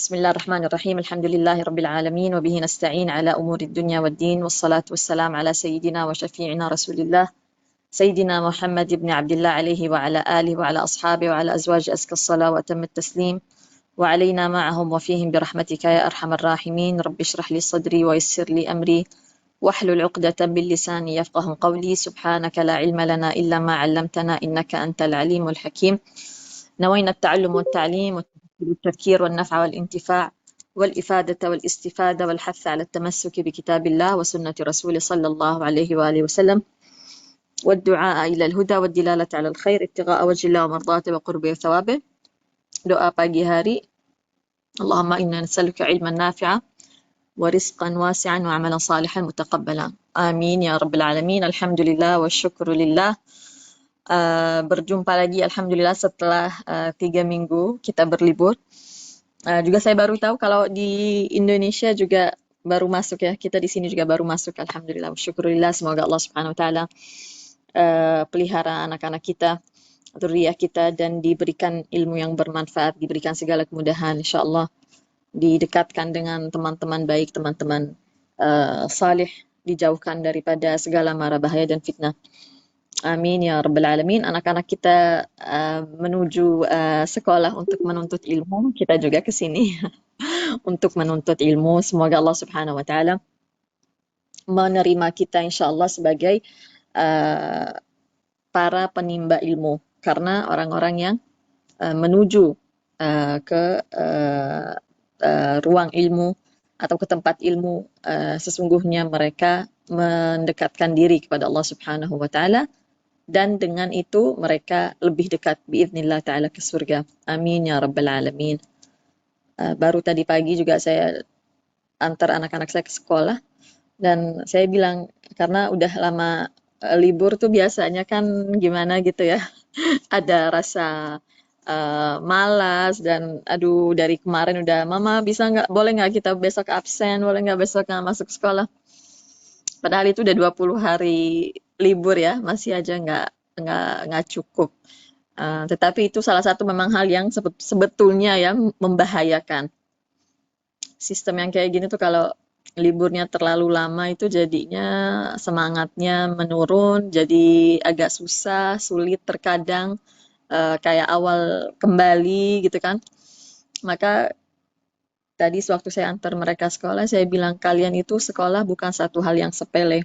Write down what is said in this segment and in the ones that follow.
بسم الله الرحمن الرحيم الحمد لله رب العالمين وبه نستعين على أمور الدنيا والدين والصلاة والسلام على سيدنا وشفيعنا رسول الله سيدنا محمد بن عبد الله عليه وعلى آله وعلى أصحابه وعلى أزواج أزكى الصلاة وأتم التسليم وعلينا معهم وفيهم برحمتك يا أرحم الراحمين رب اشرح لي صدري ويسر لي أمري واحلل عقدة من لساني يفقه قولي سبحانك لا علم لنا إلا ما علمتنا إنك أنت العليم الحكيم نوينا التعلم والتعليم والتذكير والنفع والانتفاع والإفادة والاستفادة والحث على التمسك بكتاب الله وسنة رسوله صلى الله عليه وآله وسلم والدعاء إلى الهدى والدلالة على الخير ابتغاء وجه الله ومرضاته وقربه وثوابه. Doa pagi hari. Allahumma inna nas'aluka ilman nafi'a wa rizqan wasi'an wa amalan salihan mutaqabbala. Amin ya rabbal alamin. Alhamdulillah wa syukru lillah. Berjumpa lagi alhamdulillah setelah 3 minggu kita berlibur. Juga saya baru tahu kalau di Indonesia juga baru masuk ya. Kita di sini juga baru masuk alhamdulillah. Syukurillah, semoga Allah Subhanahu wa taala pelihara anak-anak kita, dzurriyyah kita, dan diberikan ilmu yang bermanfaat, diberikan segala kemudahan insyaallah, didekatkan dengan teman-teman baik, teman-teman salih, dijauhkan daripada segala mara bahaya dan fitnah. Amin ya rabbal alamin. Anak-anak kita menuju sekolah untuk menuntut ilmu, kita juga ke sini untuk menuntut ilmu. Semoga Allah Subhanahu wa taala menerima kita insyaallah sebagai para penimba ilmu, karena orang-orang yang menuju ke ruang ilmu atau ke tempat ilmu, sesungguhnya mereka mendekatkan diri kepada Allah Subhanahu wa taala, dan dengan itu mereka lebih dekat biiznillah ta'ala ke surga. Amin ya rabbal alamin. Baru tadi pagi juga saya antar anak-anak saya ke sekolah, dan saya bilang, karena udah lama libur tuh biasanya kan gimana gitu ya, ada rasa malas, dan aduh dari kemarin udah, mama bisa nggak, boleh nggak kita besok absen, boleh nggak besok nggak masuk sekolah. Padahal itu udah 20 hari libur ya, masih aja nggak cukup. Tetapi itu salah satu memang hal yang sebetulnya ya membahayakan. Sistem yang kayak gini tuh kalau liburnya terlalu lama itu jadinya semangatnya menurun, jadi agak susah, sulit terkadang kayak awal kembali gitu kan. Maka tadi sewaktu saya antar mereka sekolah, saya bilang kalian itu sekolah bukan satu hal yang sepele.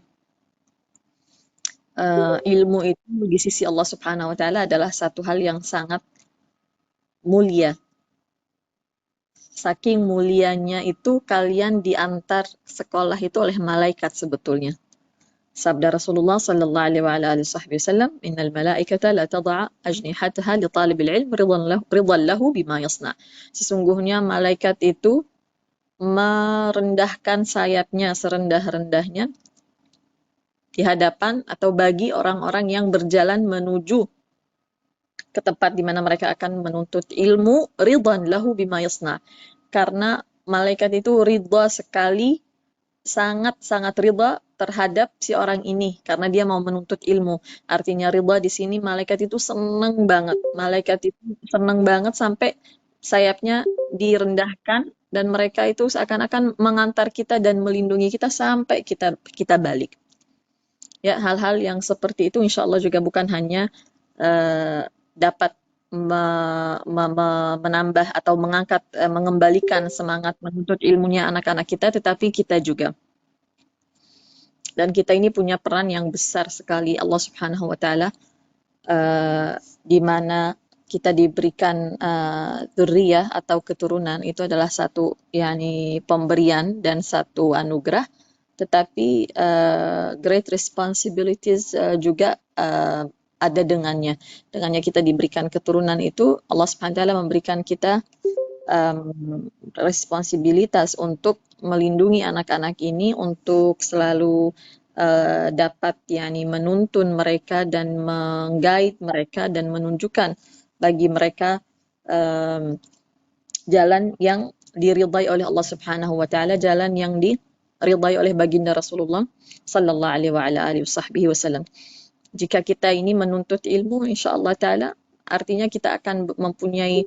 Ilmu itu di sisi Allah Subhanahu wa taala adalah satu hal yang sangat mulia. Saking mulianya itu kalian diantar sekolah itu oleh malaikat sebetulnya. Sabda Rasulullah sallallahu alaihi wasallam, "Innal malaikata la tad'a ajnihataha li talibil ilm ridwan lahu bima yasna." Sesungguhnya malaikat itu merendahkan sayapnya serendah-rendahnya di hadapan atau bagi orang-orang yang berjalan menuju ke tempat di mana mereka akan menuntut ilmu, ridwan lahu bima yasna. Karena malaikat itu ridha sekali, sangat-sangat ridha terhadap si orang ini karena dia mau menuntut ilmu. Artinya ridha di sini malaikat itu senang banget. Malaikat itu senang banget sampai sayapnya direndahkan, dan mereka itu seakan-akan mengantar kita dan melindungi kita sampai kita balik. Ya, hal-hal yang seperti itu insya Allah juga bukan hanya dapat menambah atau mengangkat, mengembalikan semangat menuntut ilmunya anak-anak kita, tetapi kita juga. Dan kita ini punya peran yang besar sekali Allah Subhanahu wa taala, di mana kita diberikan dzurriyyah atau keturunan, itu adalah satu yakni pemberian dan satu anugerah, tetapi great responsibilities juga ada dengannya. Dengannya kita diberikan keturunan itu, Allah Subhanahu wa taala memberikan kita responsibilitas untuk melindungi anak-anak ini, untuk selalu dapat yakni menuntun mereka dan mengguide mereka dan menunjukkan bagi mereka jalan yang diridhai oleh Allah Subhanahu wa taala, jalan yang diridhai oleh baginda Rasulullah sallallahu alaihi wasallam. Jika kita ini menuntut ilmu insyaallah taala, artinya kita akan mempunyai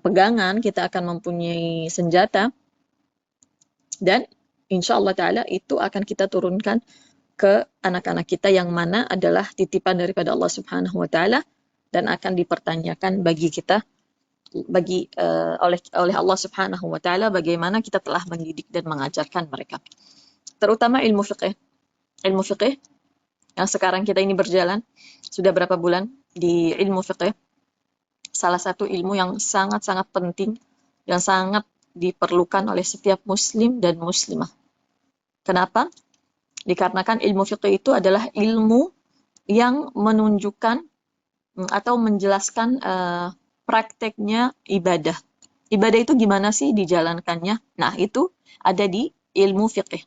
pegangan, kita akan mempunyai senjata, dan insya Allah Ta'ala itu akan kita turunkan ke anak-anak kita yang mana adalah titipan daripada Allah Subhanahu wa Ta'ala dan akan dipertanyakan bagi kita oleh Allah Subhanahu wa Ta'ala bagaimana kita telah mendidik dan mengajarkan mereka. Terutama ilmu fiqih. Ilmu fiqih yang sekarang kita ini berjalan sudah berapa bulan di ilmu fiqih. Salah satu ilmu yang sangat-sangat penting, yang sangat diperlukan oleh setiap muslim dan muslimah. Kenapa? Dikarenakan ilmu fiqih itu adalah ilmu yang menunjukkan atau menjelaskan prakteknya ibadah. Ibadah itu gimana sih dijalankannya? Nah, itu ada di ilmu fiqih.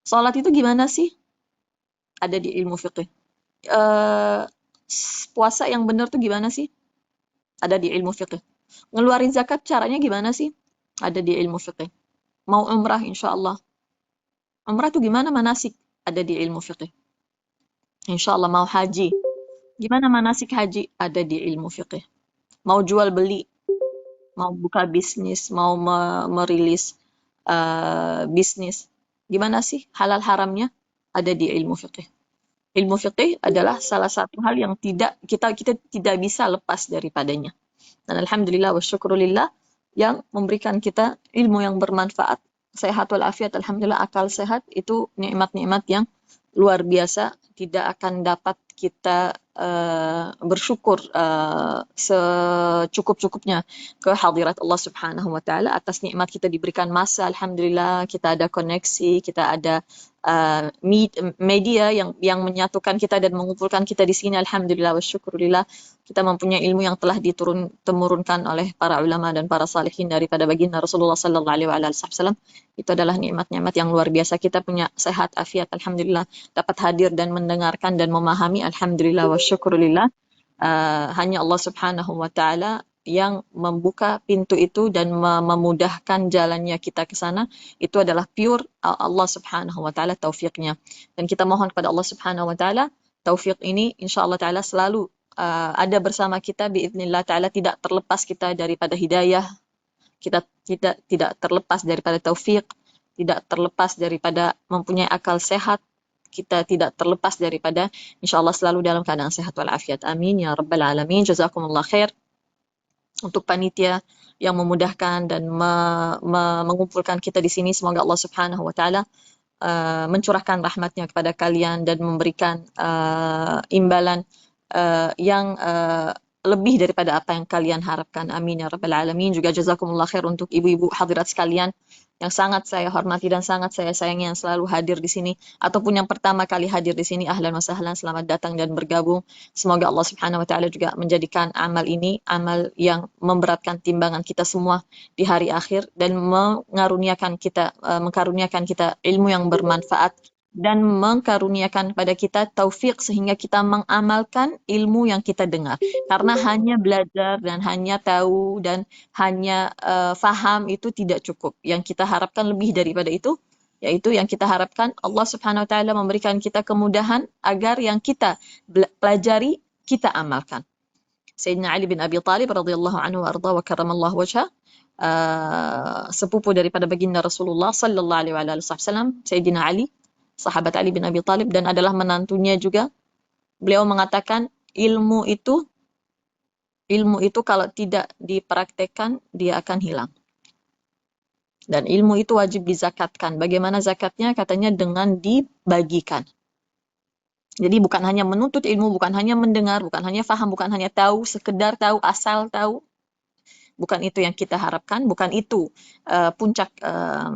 Salat itu gimana sih? Ada di ilmu fiqih. Puasa yang benar tuh gimana sih? Ada di ilmu fiqih. Ngeluarin zakat caranya gimana sih? Ada di ilmu fiqih. Mau umrah insya Allah. Umrah tuh gimana manasik? Ada di ilmu fiqih. Insya Allah mau haji. Gimana manasik haji? Ada di ilmu fiqih. Mau jual beli, mau buka bisnis, mau merilis bisnis. Gimana sih halal haramnya? Ada di ilmu fiqih. Ilmu fiqih adalah salah satu hal yang kita tidak bisa lepas daripadanya. Dan alhamdulillah wa syukurillah yang memberikan kita ilmu yang bermanfaat, sehat walafiat, alhamdulillah akal sehat, itu nikmat-nikmat yang luar biasa, tidak akan dapat kita bersyukur secukup-cukupnya ke hadirat Allah Subhanahu wa Ta'ala atas nikmat kita diberikan masa, alhamdulillah kita ada koneksi, kita ada media yang menyatukan kita dan mengumpulkan kita di sini, alhamdulillah wa syukurillah. Kita mempunyai ilmu yang telah temurunkan oleh para ulama dan para salihin daripada baginda Rasulullah sallallahu alaihi wasallam. Itu adalah nikmat-nikmat yang luar biasa. Kita punya sehat afiat, alhamdulillah, dapat hadir dan mendengarkan dan memahami, alhamdulillah wa syukurillah. Hanya Allah Subhanahu wa Ta'ala yang membuka pintu itu dan memudahkan jalannya kita ke sana. Itu adalah pure Allah Subhanahu wa Ta'ala taufiknya. Dan kita mohon kepada Allah Subhanahu wa Ta'ala, taufik ini insyaallah Ta'ala selalu ada bersama kita biiznillah Ta'ala, tidak terlepas kita daripada hidayah, kita tidak terlepas daripada taufik, tidak terlepas daripada mempunyai akal sehat, kita tidak terlepas daripada insyaallah selalu dalam keadaan sehat walafiat. Amin ya rabbal alamin. Jazakumullah khair untuk panitia yang memudahkan dan mengumpulkan kita di sini. Semoga Allah Subhanahu wa Ta'ala mencurahkan rahmatnya kepada kalian dan memberikan imbalan yang lebih daripada apa yang kalian harapkan. Amin ya rabbal alamin. Juga jazakumullah khair untuk ibu-ibu hadirat sekalian yang sangat saya hormati dan sangat saya sayangi, yang selalu hadir di sini ataupun yang pertama kali hadir di sini. Ahlan wa sahlan, selamat datang dan bergabung. Semoga Allah Subhanahu wa Ta'ala juga menjadikan amal ini amal yang memberatkan timbangan kita semua di hari akhir dan mengaruniakan kita ilmu yang bermanfaat dan mengkaruniakan pada kita taufik sehingga kita mengamalkan ilmu yang kita dengar. Karena hanya belajar dan hanya tahu dan hanya faham itu tidak cukup. Yang kita harapkan lebih daripada itu, yaitu yang kita harapkan Allah Subhanahu wa Ta'ala memberikan kita kemudahan agar yang kita pelajari kita amalkan. Sayyidina Ali bin Abi Thalib radhiyallahu anhu wa arda wa karamallahu wajhah, sepupu daripada baginda Rasulullah sallallahu alaihi wasallam, Sayyidina Ali, sahabat Ali bin Abi Thalib, dan adalah menantunya juga. Beliau mengatakan ilmu itu kalau tidak dipraktekkan dia akan hilang. Dan ilmu itu wajib dizakatkan. Bagaimana zakatnya? Katanya dengan dibagikan. Jadi bukan hanya menuntut ilmu, bukan hanya mendengar, bukan hanya faham, bukan hanya tahu, sekedar tahu, asal tahu. Bukan itu yang kita harapkan, bukan itu puncak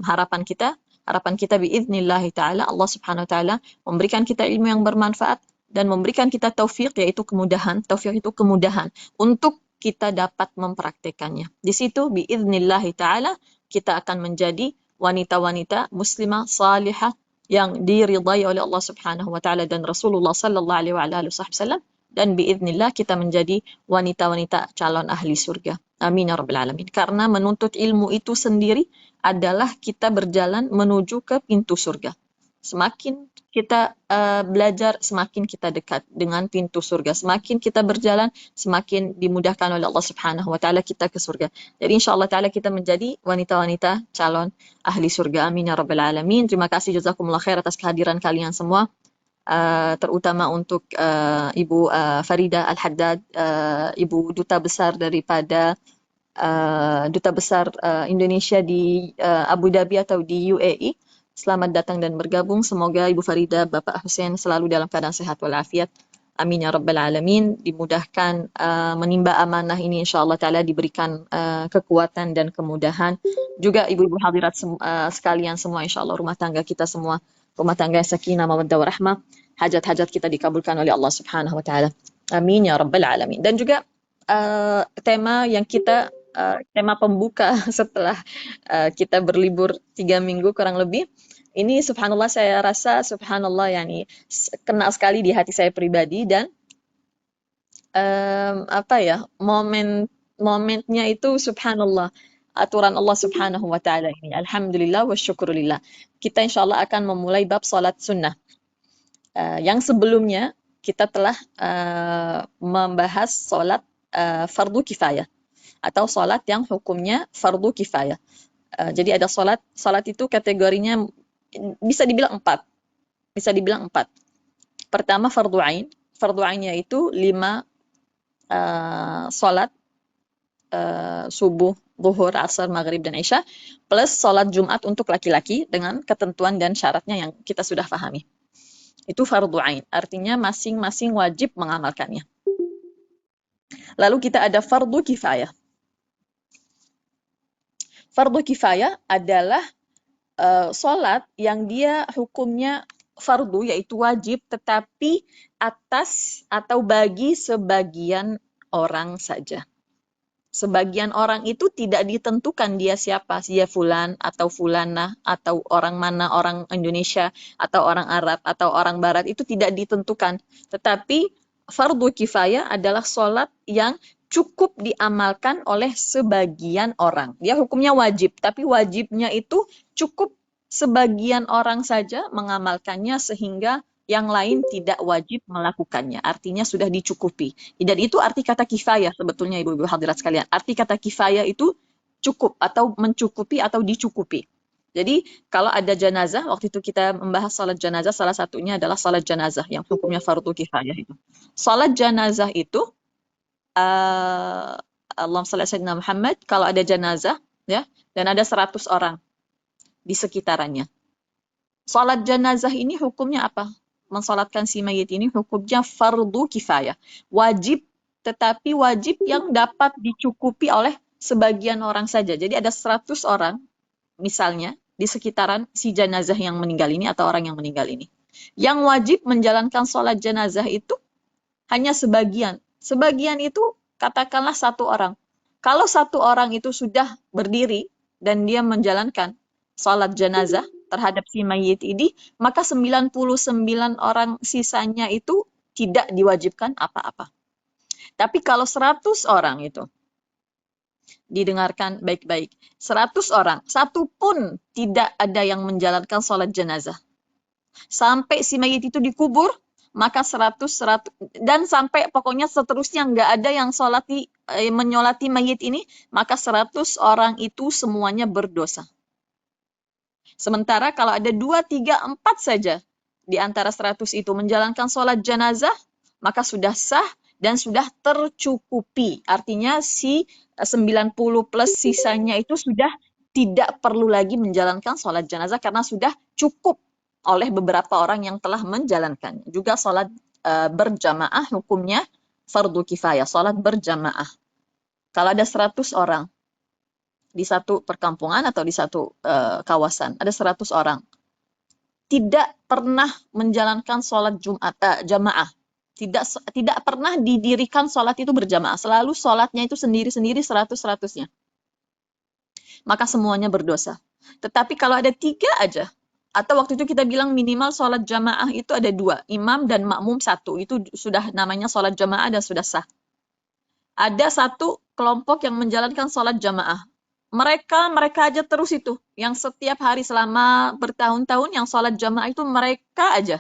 harapan kita. Harapan kita biiznillah ta'ala, Allah Subhanahu wa Ta'ala memberikan kita ilmu yang bermanfaat dan memberikan kita taufik, yaitu kemudahan. Taufik itu kemudahan untuk kita dapat mempraktekannya. Di situ biiznillah ta'ala kita akan menjadi wanita-wanita muslimah salihah yang diridai oleh Allah Subhanahu wa Ta'ala dan Rasulullah sallallahu alaihi wasallam, dan biiznillah kita menjadi wanita-wanita calon ahli surga. Amin ya rabbal alamin. Karena menuntut ilmu itu sendiri adalah kita berjalan menuju ke pintu surga. Semakin kita belajar, semakin kita dekat dengan pintu surga. Semakin kita berjalan, semakin dimudahkan oleh Allah Subhanahu wa taala kita ke surga. Jadi insyaallah taala kita menjadi wanita-wanita calon ahli surga. Amin ya rabbal alamin. Terima kasih jazakumullah khair atas kehadiran kalian semua. Terutama untuk Ibu Farida Al-Haddad, Ibu Duta Besar daripada Duta Besar Indonesia di Abu Dhabi atau di UAE. Selamat datang dan bergabung. Semoga Ibu Farida, Bapak Hussein selalu dalam keadaan sehat walafiat. Amin ya rabbal alamin. Dimudahkan menimba amanah ini insyaallah taala, diberikan kekuatan dan kemudahan. Juga ibu-ibu hadirat sekalian semua, insyaallah rumah tangga kita semua rumah tangga sakinah mawaddah warahmah. Hajat-hajat kita dikabulkan oleh Allah Subhanahu wa taala. Amin ya rabbal alamin. Dan juga tema yang kita tema pembuka setelah kita berlibur 3 minggu kurang lebih. Ini subhanallah, saya rasa subhanallah yani kena sekali di hati saya pribadi. Dan apa ya, momennya itu subhanallah, aturan Allah Subhanahu wa taala ini. Alhamdulillah wa syukurillah. Kita insyaallah akan memulai bab salat sunnah. Yang sebelumnya kita telah membahas salat fardu kifayah atau salat yang hukumnya fardu kifayah. Jadi ada salat itu kategorinya bisa dibilang 4. Pertama fardu ain. Fardu ain yaitu 5 salat subuh, zuhur, asar, maghrib dan isya, plus salat Jumat untuk laki-laki dengan ketentuan dan syaratnya yang kita sudah pahami. Itu fardu ain, artinya masing-masing wajib mengamalkannya. Lalu kita ada fardu kifayah. Fardu kifayah adalah salat yang dia hukumnya fardu, yaitu wajib, tetapi atas atau bagi sebagian orang saja. Sebagian orang itu tidak ditentukan dia siapa, dia fulan atau fulanah atau orang mana, orang Indonesia atau orang Arab atau orang Barat, itu tidak ditentukan. Tetapi fardu kifayah adalah salat yang cukup diamalkan oleh sebagian orang. Dia hukumnya wajib, tapi wajibnya itu cukup sebagian orang saja mengamalkannya sehingga yang lain tidak wajib melakukannya. Artinya sudah dicukupi. Dan itu arti kata kifayah sebetulnya ibu-ibu hadirat sekalian. Arti kata kifayah itu cukup atau mencukupi atau dicukupi. Jadi kalau ada janazah, waktu itu kita membahas salat janazah, salah satunya adalah salat janazah yang hukumnya fardu kifayah itu. Salat janazah itu Allahumma shalli ala sayyidina Muhammad, kalau ada janazah ya dan ada 100 orang di sekitarannya. Salat janazah ini hukumnya apa? Mensalatkan si mayit ini hukumnya fardu kifayah. Wajib, tetapi wajib yang dapat dicukupi oleh sebagian orang saja. Jadi ada 100 orang misalnya di sekitaran si janazah yang meninggal ini atau orang yang meninggal ini. Yang wajib menjalankan salat janazah itu hanya sebagian. Sebagian itu katakanlah 1 orang. Kalau 1 orang itu sudah berdiri dan dia menjalankan salat janazah terhadap si mayit ini, maka 99 orang sisanya itu tidak diwajibkan apa-apa. Tapi kalau 100 orang itu, didengarkan baik-baik, 100 orang, 1 pun tidak ada yang menjalankan salat jenazah. Sampai si mayit itu dikubur, maka 100 dan sampai pokoknya seterusnya nggak ada yang menyolati mayit ini, maka 100 orang itu semuanya berdosa. Sementara kalau ada 2, 3, 4 saja di antara 100 itu menjalankan sholat janazah, maka sudah sah dan sudah tercukupi. Artinya si 90 plus sisanya itu sudah tidak perlu lagi menjalankan sholat janazah karena sudah cukup oleh beberapa orang yang telah menjalankannya. Juga sholat berjamaah hukumnya fardu kifayah, sholat berjamaah. Kalau ada 100 orang di satu perkampungan atau di satu kawasan, ada 100 orang, tidak pernah menjalankan sholat jamaah, tidak pernah didirikan sholat itu berjamaah, selalu sholatnya itu sendiri-sendiri 100-100-nya, maka semuanya berdosa. Tetapi kalau ada 3 aja, atau waktu itu kita bilang minimal sholat jamaah itu ada 2, imam dan makmum 1, itu sudah namanya sholat jamaah dan sudah sah. Ada 1 kelompok yang menjalankan sholat jamaah, mereka aja terus itu, yang setiap hari selama bertahun-tahun yang sholat jamaah itu mereka aja.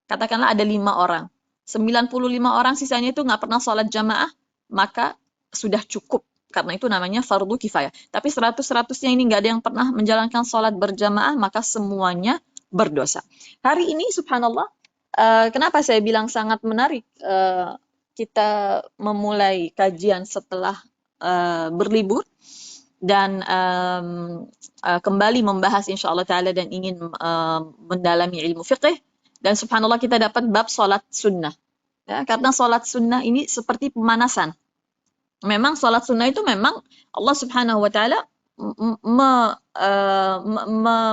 Katakanlah ada 5 orang, 95 orang sisanya itu nggak pernah sholat jamaah, maka sudah cukup. Karena itu namanya fardu kifayah. Tapi 100-100-nya ini nggak ada yang pernah menjalankan sholat berjamaah, maka semuanya berdosa. Hari ini subhanallah, kenapa saya bilang sangat menarik kita memulai kajian setelah berlibur dan kembali membahas insyaallah ta'ala dan ingin mendalami ilmu fiqih. Dan subhanallah kita dapat bab sholat sunnah. Ya, karena sholat sunnah ini seperti pemanasan. Memang sholat sunnah itu memang Allah subhanahu wa ta'ala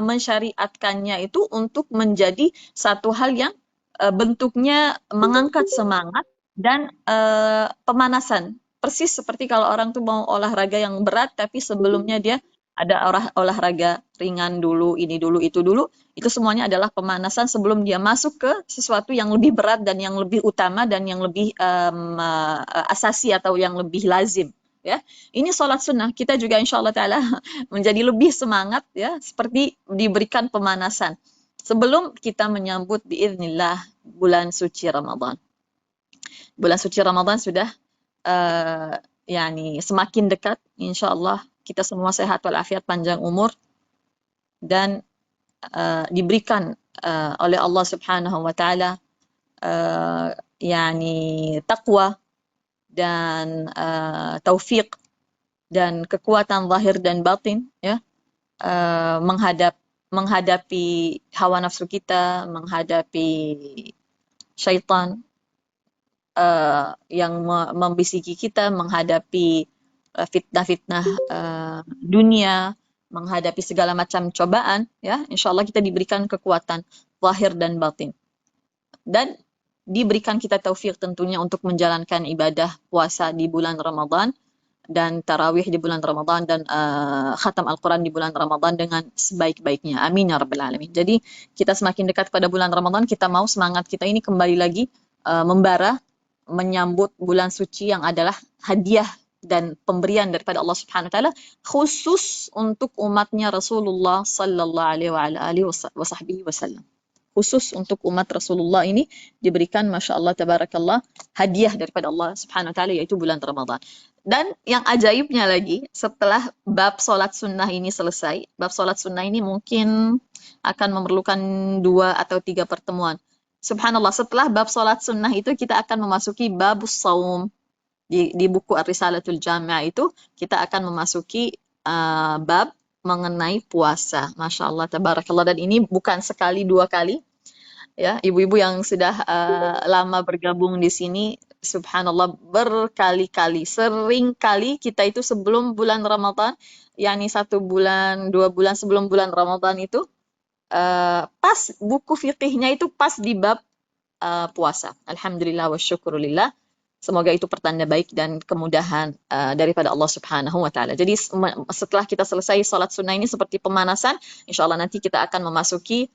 mensyariatkannya itu untuk menjadi satu hal yang bentuknya mengangkat semangat dan pemanasan. Persis seperti kalau orang tuh mau olahraga yang berat, tapi sebelumnya dia ada olahraga ringan dulu, ini dulu, itu dulu. Itu semuanya adalah pemanasan sebelum dia masuk ke sesuatu yang lebih berat dan yang lebih utama dan yang lebih asasi atau yang lebih lazim. Ya, ini sholat sunnah. Kita juga insya Allah Ta'ala menjadi lebih semangat, ya, seperti diberikan pemanasan. Sebelum kita menyambut biiznillah bulan suci Ramadan. Bulan suci Ramadan sudah semakin dekat. Insya Allah kita semua sehat walafiat, panjang umur, dan diberikan oleh Allah Subhanahu wa Ta'ala taqwa dan taufik dan kekuatan zahir dan batin, ya, menghadapi hawa nafsu kita, menghadapi syaitan yang membisiki kita, menghadapi fitnah-fitnah dunia, menghadapi segala macam cobaan, ya, insya Allah kita diberikan kekuatan zahir dan batin. Dan diberikan kita taufik tentunya untuk menjalankan ibadah puasa di bulan Ramadan dan tarawih di bulan Ramadan dan khatam Al-Quran di bulan Ramadan dengan sebaik-baiknya. Amin ya Rabbal Alamin. Jadi kita semakin dekat pada bulan Ramadan, kita mau semangat kita ini kembali lagi membara, menyambut bulan suci yang adalah hadiah dan pemberian daripada Allah Subhanahu wa Ta'ala khusus untuk umatnya Rasulullah sallallahu alaihi wasallam. Khusus untuk umat Rasulullah ini diberikan, Masya Allah, Tabarakallah, hadiah daripada Allah Subhanahu wa Ta'ala, yaitu bulan Ramadan. Dan yang ajaibnya lagi, setelah bab sholat sunnah ini selesai, bab sholat sunnah ini mungkin akan memerlukan 2 atau 3 pertemuan. Subhanallah, setelah bab sholat sunnah itu kita akan memasuki babus saum. Di buku Ar-Risalatul Jami'ah itu kita akan memasuki bab mengenai puasa. Masya Allah, tabarakallah. Dan ini bukan sekali 2 kali, ya, ibu-ibu yang sudah lama bergabung di sini, subhanallah, berkali-kali, sering kali kita itu sebelum bulan Ramadan, 1 bulan, 2 bulan sebelum bulan Ramadan itu, pas buku fikihnya itu pas di bab puasa. Alhamdulillah wa syukurillah. Semoga itu pertanda baik dan kemudahan daripada Allah Subhanahu wa Ta'ala. Jadi setelah kita selesai sholat sunnah ini seperti pemanasan, insya Allah nanti kita akan memasuki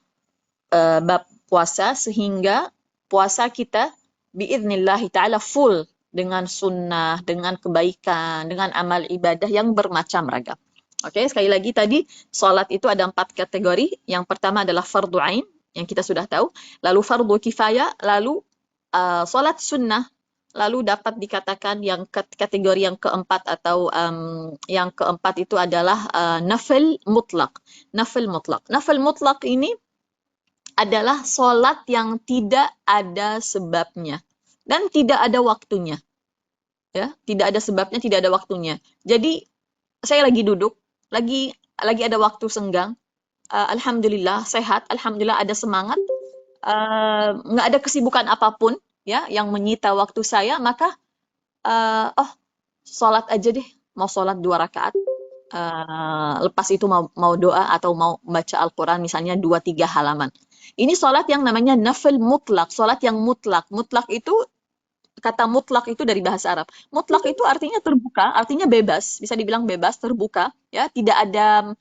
bab puasa, sehingga puasa kita biidnillahi ta'ala full dengan sunnah, dengan kebaikan, dengan amal ibadah yang bermacam ragam. Oke, sekali lagi tadi sholat itu ada 4 kategori. Yang pertama adalah fardu ain, yang kita sudah tahu. Lalu fardu kifayah, lalu sholat sunnah, lalu dapat dikatakan yang kategori yang keempat atau yang keempat itu adalah nafil mutlak. Nafil mutlak. Nafil mutlak ini adalah sholat yang tidak ada sebabnya dan tidak ada waktunya. Ya, tidak ada sebabnya, tidak ada waktunya. Jadi saya lagi duduk, lagi ada waktu senggang, alhamdulillah sehat, alhamdulillah ada semangat, nggak ada kesibukan apapun, ya, yang menyita waktu saya, maka sholat aja deh, mau sholat 2 rakaat, lepas itu mau doa atau mau baca Al-Quran misalnya 2-3 halaman. Ini sholat yang namanya nafil mutlak, sholat yang mutlak. Mutlak itu, kata mutlak itu dari bahasa Arab. Mutlak itu artinya terbuka, artinya bebas, bisa dibilang bebas, terbuka, ya, tidak ada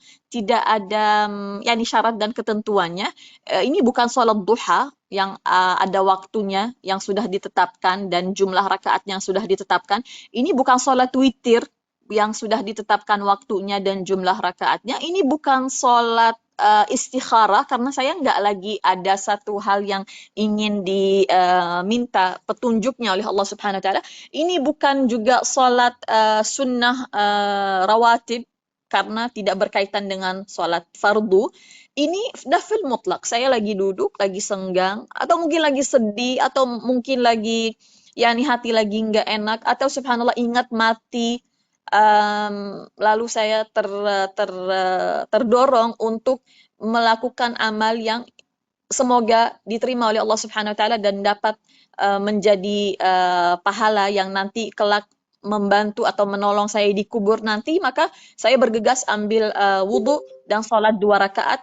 syarat dan ketentuannya. Ini bukan sholat duha yang ada waktunya yang sudah ditetapkan dan jumlah rakaat yang sudah ditetapkan. Ini bukan sholat witir, yang sudah ditetapkan waktunya dan jumlah rakaatnya. Ini bukan sholat istikharah, karena saya nggak lagi ada satu hal yang ingin diminta petunjuknya oleh Allah Subhanahu Wa Taala. Ini bukan juga sholat sunnah rawatib, karena tidak berkaitan dengan sholat fardu. Ini nafil mutlak. Saya lagi duduk, lagi senggang, atau mungkin lagi sedih, atau mungkin lagi yakni hati lagi nggak enak, atau subhanallah ingat mati, lalu saya terdorong untuk melakukan amal yang semoga diterima oleh Allah Subhanahu Wa Taala dan dapat menjadi pahala yang nanti kelak membantu atau menolong saya di kubur nanti, maka saya bergegas ambil wudhu dan sholat 2 rakaat,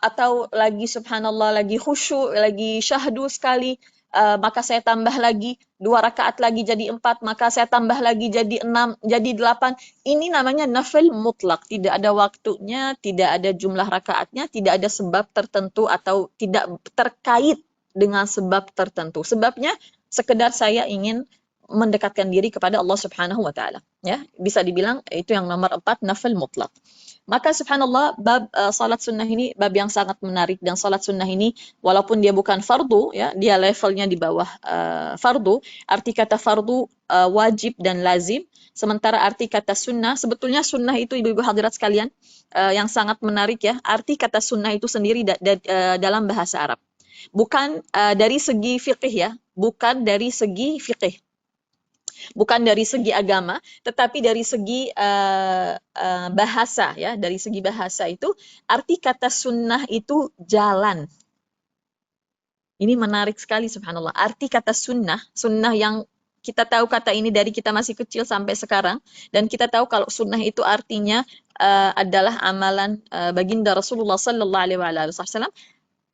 atau lagi subhanallah lagi khusyuk, lagi syahdu sekali, maka saya tambah lagi 2 rakaat lagi jadi 4, maka saya tambah lagi jadi 6, jadi 8. Ini namanya nafil mutlak, tidak ada waktunya, tidak ada jumlah rakaatnya, tidak ada sebab tertentu atau tidak terkait dengan sebab tertentu. Sebabnya sekedar saya ingin mendekatkan diri kepada Allah Subhanahu wa taala, ya. Bisa dibilang itu yang nomor 4, nafil mutlak. Maka subhanallah bab salat sunnah ini bab yang sangat menarik, dan salat sunnah ini walaupun dia bukan fardu, ya, dia levelnya di bawah fardu. Arti kata fardu wajib dan lazim, sementara arti kata sunnah, sebetulnya sunnah itu ibu-ibu hadirat sekalian, yang sangat menarik, ya. Arti kata sunnah itu sendiri dalam bahasa Arab. Bukan dari segi fikih, ya, bukan dari segi fikih, bukan dari segi agama, tetapi dari segi bahasa, ya. Dari segi bahasa itu arti kata sunnah itu jalan. Ini menarik sekali subhanallah. Arti kata sunnah, sunnah yang kita tahu kata ini dari kita masih kecil sampai sekarang, dan kita tahu kalau sunnah itu artinya adalah amalan baginda Rasulullah sallallahu alaihi wasallam.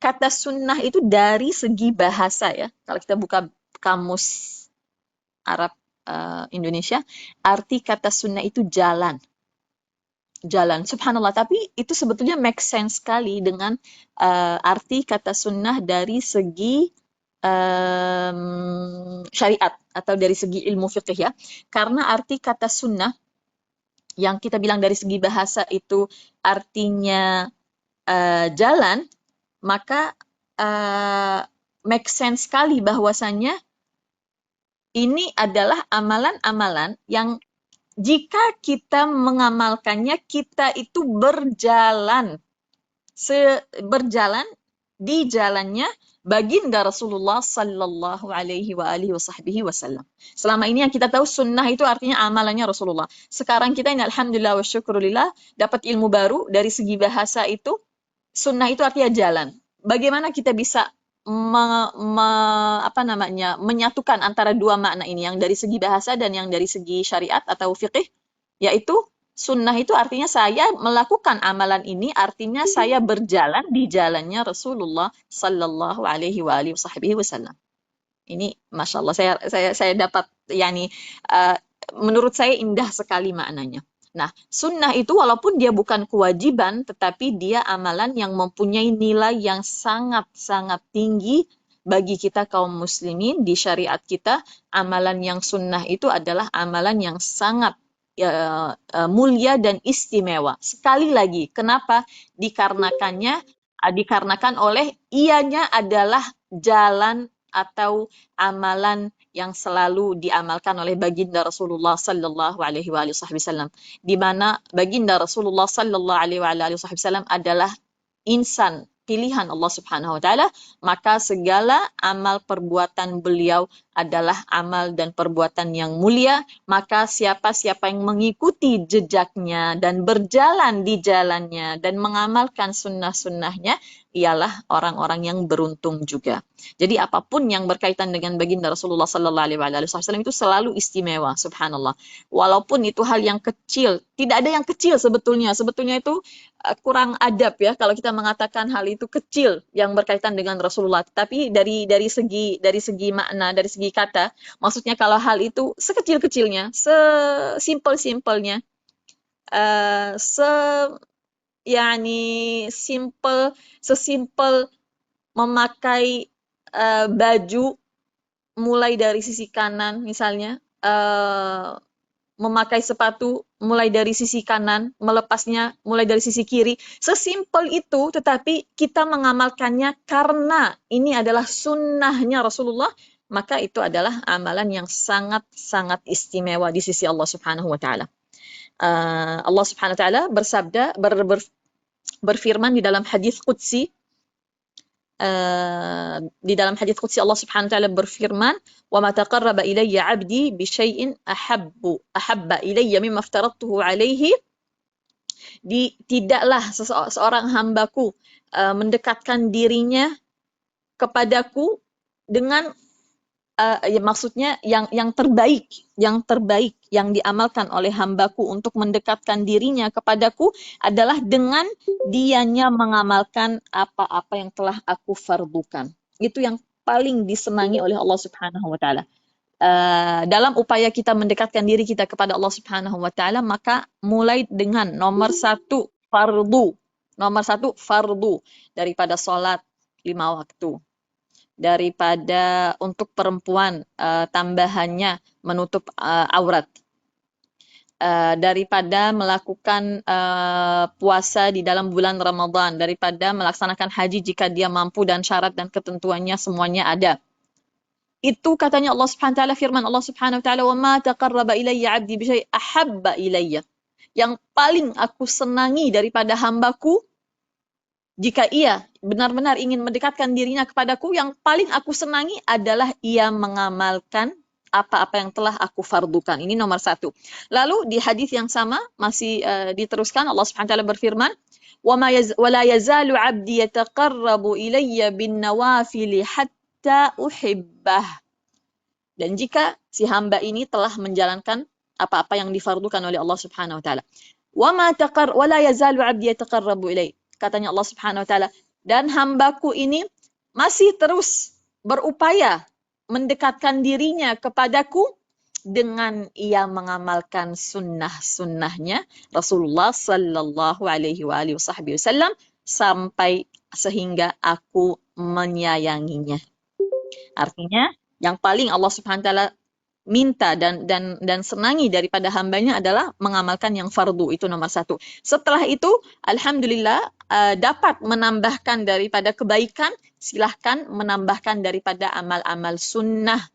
Kata sunnah itu dari segi bahasa, ya. Kalau kita buka kamus Arab Indonesia, arti kata sunnah itu jalan. Jalan, subhanallah. Tapi itu sebetulnya make sense sekali dengan arti kata sunnah dari segi syariat atau dari segi ilmu fikih, ya. Karena arti kata sunnah yang kita bilang dari segi bahasa itu artinya jalan, maka make sense sekali bahwasannya ini adalah amalan-amalan yang jika kita mengamalkannya, kita itu berjalan di jalannya baginda Rasulullah sallallahu alaihi wa alihi wasallam. Selama ini yang kita tahu sunnah itu artinya amalannya Rasulullah. Sekarang kita ini alhamdulillah wa syukurillah dapat ilmu baru dari segi bahasa itu, sunnah itu artinya jalan. Bagaimana kita bisa menyatukan antara dua makna ini, yang dari segi bahasa dan yang dari segi syariat atau fikih, yaitu sunnah itu artinya saya melakukan amalan ini, artinya saya berjalan di jalannya Rasulullah sallallahu alaihi wasallam. Ini masya Allah, saya dapat, yakni menurut saya indah sekali maknanya. Nah, sunnah itu walaupun dia bukan kewajiban, tetapi dia amalan yang mempunyai nilai yang sangat-sangat tinggi bagi kita kaum muslimin. Di syariat kita, amalan yang sunnah itu adalah amalan yang sangat mulia dan istimewa. Sekali lagi, kenapa? Dikarenakan oleh ianya adalah jalan atau amalan yang selalu diamalkan oleh baginda Rasulullah sallallahu alaihi wasallam, di mana baginda Rasulullah sallallahu alaihi wasallam adalah insan pilihan Allah Subhanahu wa taala, maka segala amal perbuatan beliau adalah amal dan perbuatan yang mulia. Maka siapa yang mengikuti jejaknya dan berjalan di jalannya dan mengamalkan sunnah-sunnahnya, ialah orang-orang yang beruntung juga. Jadi apapun yang berkaitan dengan baginda Rasulullah sallallahu alaihi wasallam itu selalu istimewa, subhanallah. Walaupun itu hal yang kecil, tidak ada yang kecil sebetulnya. Sebetulnya itu kurang adab, ya, kalau kita mengatakan hal itu kecil yang berkaitan dengan Rasulullah. Tapi dari segi makna, dari segi kata, maksudnya kalau hal itu sekecil-kecilnya, sesimpel-simpelnya, sesimpel memakai baju mulai dari sisi kanan misalnya, memakai sepatu mulai dari sisi kanan, melepasnya mulai dari sisi kiri. Sesimpel itu, tetapi kita mengamalkannya karena ini adalah sunnahnya Rasulullah, maka itu adalah amalan yang sangat-sangat istimewa di sisi Allah Subhanahu wa Ta'ala. Allah Subhanahu wa Ta'ala bersabda, berfirman di dalam hadis qudsi, Allah Subhanahu wa taala berfirman, "Wa ma taqarraba ilayya 'abdi bi syai'in ahabba ilayya mimma aftaradtuhu 'alaihi." Tidaklah seorang hambaku mendekatkan dirinya kepadaku dengan maksudnya yang terbaik yang diamalkan oleh hambaku untuk mendekatkan dirinya kepadaku adalah dengan dianya mengamalkan apa-apa yang telah aku fardukan. Itu yang paling disenangi oleh Allah Subhanahu wa Ta'ala. Dalam upaya kita mendekatkan diri kita kepada Allah Subhanahu wa Ta'ala, maka mulai dengan nomor satu fardu daripada sholat 5 waktu. Daripada untuk perempuan tambahannya menutup aurat, daripada melakukan puasa di dalam bulan Ramadan, daripada melaksanakan haji jika dia mampu dan syarat dan ketentuannya semuanya ada. Itu katanya Allah Subhanahu wa taala, firman Allah Subhanahu wa taala, "Wa ma taqarraba ilayya 'abdi bi syai' ahabba ilayya." Yang paling aku senangi daripada hambaku, jika ia benar-benar ingin mendekatkan dirinya kepadaku, yang paling aku senangi adalah ia mengamalkan apa-apa yang telah aku fardukan. Ini nomor satu. Lalu di hadis yang sama masih diteruskan, Allah Subhanahu wa taala berfirman, "Wa la yazalu 'abdi yataqarrabu ilayya bin nawafil hatta uhibbah." Dan jika si hamba ini telah menjalankan apa-apa yang difardukan oleh Allah Subhanahu wa taala. "Wa la yazalu 'abdi yataqarrabu ilayya." Katanya Allah Subhanahu wa taala, dan hambaku ini masih terus berupaya mendekatkan dirinya kepadaku dengan ia mengamalkan sunnah-sunnahnya Rasulullah sallallahu alaihi wasallam sampai sehingga aku menyayanginya. Artinya yang paling Allah Subhanahu wa taala minta dan senangi daripada hambanya adalah mengamalkan yang fardu, itu nomor satu. Setelah itu, alhamdulillah, dapat menambahkan daripada kebaikan, silahkan menambahkan daripada amal-amal sunnah.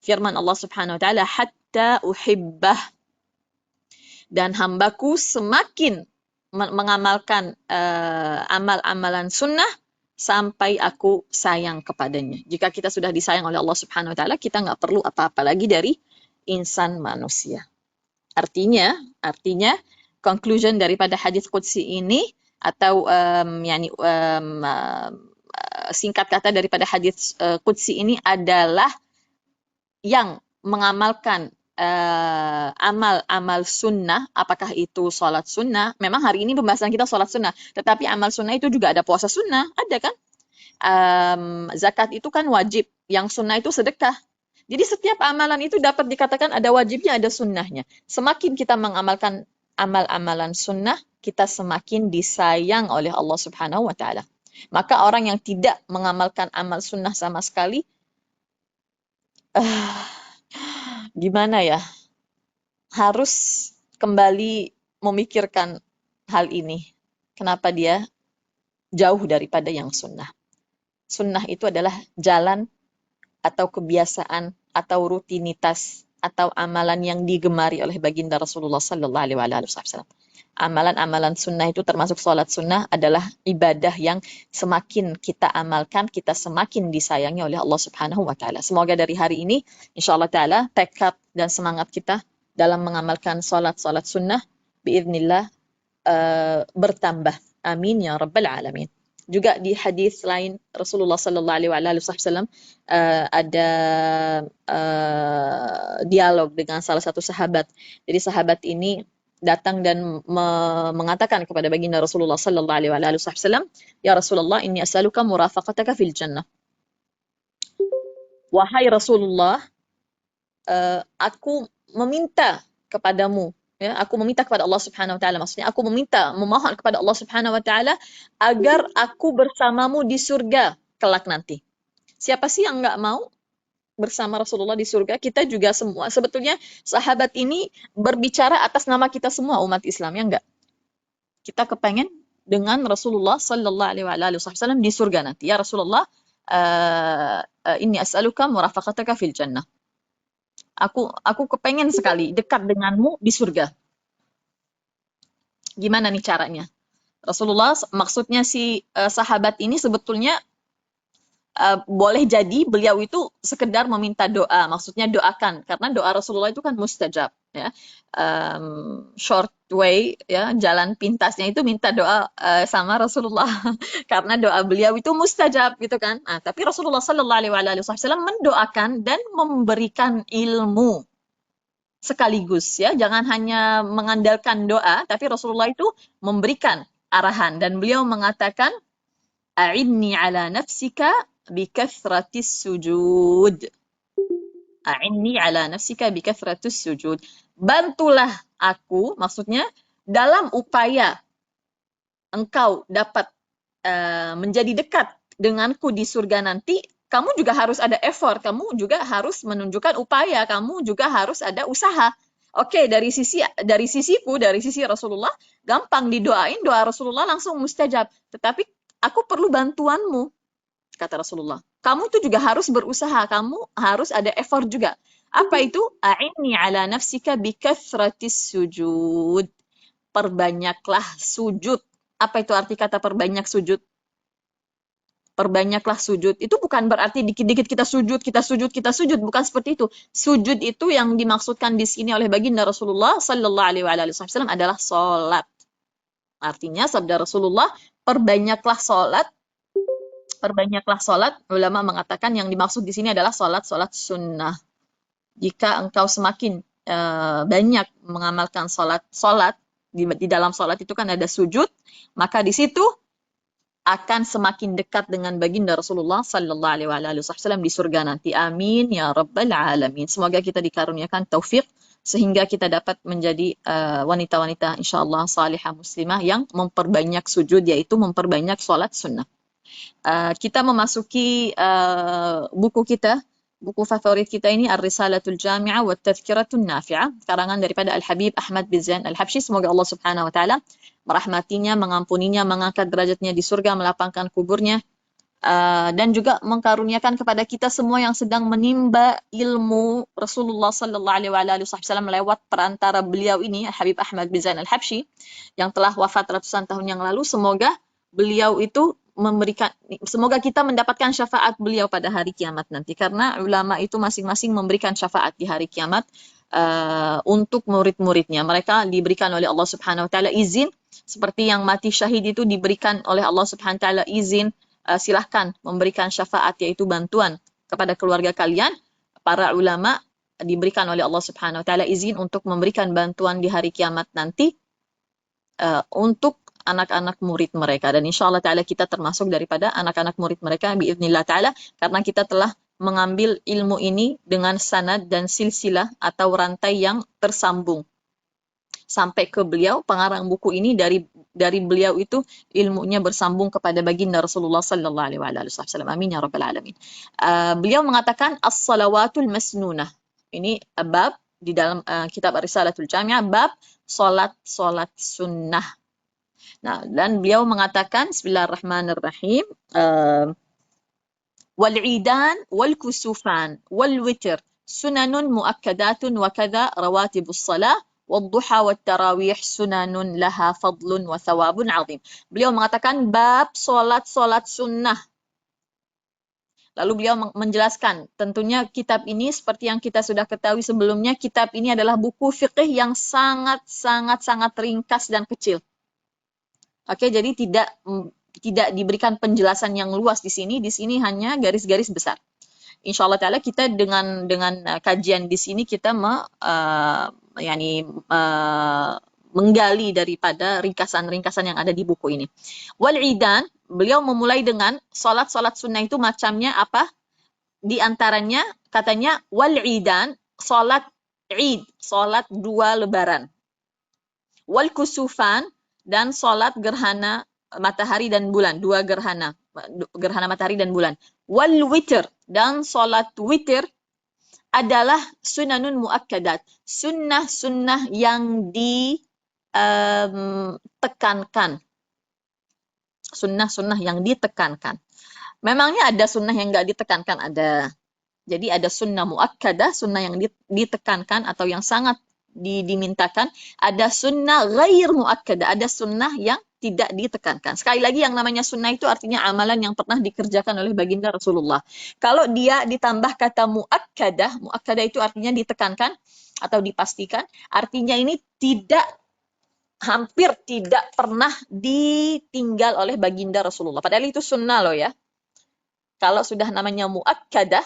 Firman Allah Subhanahu wa taala, "Hatta uhibbah." Dan hambaku semakin mengamalkan amal-amalan sunnah sampai aku sayang kepadanya. Jika kita sudah disayang oleh Allah Subhanahu wa taala, kita nggak perlu apa-apa lagi dari insan manusia. Artinya conclusion daripada hadis qudsi ini, atau singkat kata daripada hadis qudsi ini adalah yang mengamalkan amal sunnah, apakah itu sholat sunnah. Memang hari ini pembahasan kita sholat sunnah, tetapi amal sunnah itu juga ada puasa sunnah, ada kan? Zakat itu kan wajib, yang sunnah itu sedekah. Jadi setiap amalan itu dapat dikatakan ada wajibnya, ada sunnahnya. Semakin kita mengamalkan amal-amalan sunnah, kita semakin disayang oleh Allah Subhanahu wa taala. Maka orang yang tidak mengamalkan amal sunnah sama sekali, gimana ya, harus kembali memikirkan hal ini. Kenapa dia jauh daripada yang sunnah. Sunnah itu adalah jalan atau kebiasaan atau rutinitas atau amalan yang digemari oleh baginda Rasulullah sallallahu alaihi wasallam. Amalan-amalan sunnah itu termasuk sholat sunnah adalah ibadah yang semakin kita amalkan, kita semakin disayangi oleh Allah Subhanahu wa taala. Semoga dari hari ini insyaallah taala tekad dan semangat kita dalam mengamalkan sholat sunnah biiznillah bertambah. Amin ya rabbal alamin. Juga di hadis lain Rasulullah sallallahu alaihi wasallam ada dialog dengan salah satu sahabat. Jadi sahabat ini datang dan mengatakan kepada baginda Rasulullah sallallahu alaihi wasallam, "Ya Rasulullah, inni as'aluka murafaqataka fil jannah." Wahai Rasulullah, aku meminta kepadamu, ya, aku meminta kepada Allah Subhanahu wa taala, maksudnya aku memohon kepada Allah Subhanahu wa taala agar aku bersamamu di surga kelak nanti. Siapa sih yang enggak mau bersama Rasulullah di surga, kita juga semua. Sebetulnya sahabat ini berbicara atas nama kita semua umat Islam, ya enggak? Kita kepengen dengan Rasulullah sallallahu alaihi wasallam di surga nanti. Ya Rasulullah, inni as'aluka murafaqataka fil jannah. Aku kepengen sekali dekat denganmu di surga. Gimana nih caranya? Rasulullah, maksudnya si sahabat ini sebetulnya boleh jadi beliau itu sekedar meminta doa, maksudnya doakan, karena doa Rasulullah itu kan mustajab, ya. Short way, ya, jalan pintasnya itu minta doa sama Rasulullah, karena doa beliau itu mustajab, gitu kan. Nah, tapi Rasulullah Sallallahu Alaihi Wasallam mendoakan dan memberikan ilmu sekaligus, ya, jangan hanya mengandalkan doa, tapi Rasulullah itu memberikan arahan dan beliau mengatakan, a'inni ala nafsika bikathratis sujud. A'inni ala nafsika bikathratis sujud. Bantulah aku, maksudnya dalam upaya engkau dapat menjadi dekat denganku di surga nanti, kamu juga harus ada effort, kamu juga harus menunjukkan upaya, kamu juga harus ada usaha. Oke, dari sisiku, dari sisi Rasulullah, gampang didoain, doa Rasulullah langsung mustajab. Tetapi aku perlu bantuanmu, kata Rasulullah. Kamu itu juga harus berusaha, kamu harus ada effort juga. Apa itu? A'inni ala nafsika bikathratis sujud. Perbanyaklah sujud. Apa itu arti kata perbanyak sujud? Perbanyaklah sujud. Itu bukan berarti dikit-dikit kita sujud, bukan seperti itu. Sujud itu yang dimaksudkan di sini oleh baginda Rasulullah sallallahu alaihi wasallam adalah salat. Artinya sabda Rasulullah, perbanyaklah salat. Perbanyaklah salat. Ulama mengatakan yang dimaksud di sini adalah salat sunnah. Jika engkau semakin banyak mengamalkan salat di dalam salat itu kan ada sujud, maka di situ akan semakin dekat dengan baginda Rasulullah sallallahu alaihi wasallam di surga nanti. Amin ya rabbal alamin. Semoga kita dikaruniakan taufik sehingga kita dapat menjadi wanita-wanita insyaallah salihah muslimah yang memperbanyak sujud, yaitu memperbanyak salat sunnah. Kita memasuki buku kita, buku favorit kita ini Ar-Risalatul Jami'ah wa Tadhkiratun Nafi'ah, karangan daripada Al-Habib Ahmad bin Zain Al-Habsyi. Semoga Allah Subhanahu wa taala merahmatinya, mengampuninya, mengangkat derajatnya di surga, melapangkan kuburnya, dan juga mengkaruniakan kepada kita semua yang sedang menimba ilmu Rasulullah sallallahu alaihi wasallam lewat perantara beliau ini, Habib Ahmad bin Zain Al-Habsyi, yang telah wafat ratusan tahun yang lalu. Semoga beliau itu semoga kita mendapatkan syafaat beliau pada hari kiamat nanti, karena ulama itu masing-masing memberikan syafaat di hari kiamat untuk murid-muridnya. Mereka diberikan oleh Allah Subhanahu wa taala izin, seperti yang mati syahid itu diberikan oleh Allah Subhanahu wa taala izin, silahkan memberikan syafaat, yaitu bantuan kepada keluarga kalian. Para ulama diberikan oleh Allah Subhanahu wa taala izin untuk memberikan bantuan di hari kiamat nanti untuk anak-anak murid mereka, dan insya Allah ta'ala kita termasuk daripada anak-anak murid mereka biiznillah ta'ala, karena kita telah mengambil ilmu ini dengan sanad dan silsilah atau rantai yang tersambung sampai ke beliau. Pengarang buku ini dari beliau itu ilmunya bersambung kepada baginda Rasulullah sallallahu alaihi wasallam. Amin ya rabbal alamin. Beliau mengatakan as-salawatul masnunah. Ini bab di dalam kitab Ar-Risalatul Jami'ah, bab salat sunnah. Nah, dan beliau mengatakan bismillahirrahmanirrahim, wal idan wal kusufan wal witr sunanun muakkadatun wa kadza rawatibus salah wad duha wat tarawih sunanun laha fadlun wa thawabun azim. Beliau mengatakan bab salat sunnah. Lalu beliau menjelaskan, tentunya kitab ini seperti yang kita sudah ketahui sebelumnya, kitab ini adalah buku fiqih yang sangat ringkas dan kecil. Oke, jadi tidak diberikan penjelasan yang luas di sini. Di sini hanya garis-garis besar. Insya Allah Taala kita dengan kajian di sini kita menggali daripada ringkasan-ringkasan yang ada di buku ini. Wal idan, beliau memulai dengan salat sunnah itu macamnya apa? Di antaranya katanya wal idan, salat Id, salat 2 lebaran. Wal kusufan, dan salat gerhana matahari dan bulan, 2 gerhana matahari dan bulan. Wal witr, dan salat witir adalah sunanun muakkadat, sunnah-sunnah yang ditekankan, sunnah-sunnah yang ditekankan. Memangnya ada sunnah yang nggak ditekankan? Ada. Jadi ada sunnah muakkadah, sunnah yang ditekankan atau yang sangat dimintakan. Ada sunnah ghair muakkadah, ada sunnah yang tidak ditekankan. Sekali lagi yang namanya sunnah itu artinya amalan yang pernah dikerjakan oleh baginda Rasulullah. Kalau dia ditambah kata muakkadah, muakkadah itu artinya ditekankan atau dipastikan, artinya ini hampir tidak pernah ditinggal oleh baginda Rasulullah. Padahal itu sunnah loh ya. Kalau sudah namanya muakkadah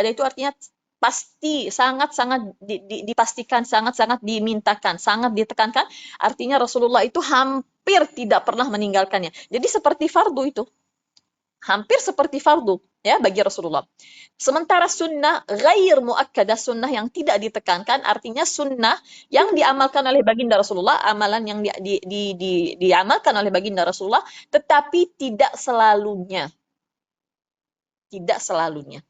itu artinya pasti, sangat-sangat dipastikan, sangat-sangat dimintakan, sangat ditekankan. Artinya Rasulullah itu hampir tidak pernah meninggalkannya. Jadi seperti fardu itu. Hampir seperti fardu ya bagi Rasulullah. Sementara sunnah ghair muakkadah, sunnah yang tidak ditekankan, artinya sunnah yang diamalkan oleh baginda Rasulullah, amalan yang diamalkan oleh baginda Rasulullah, tetapi tidak selalunya. Tidak selalunya.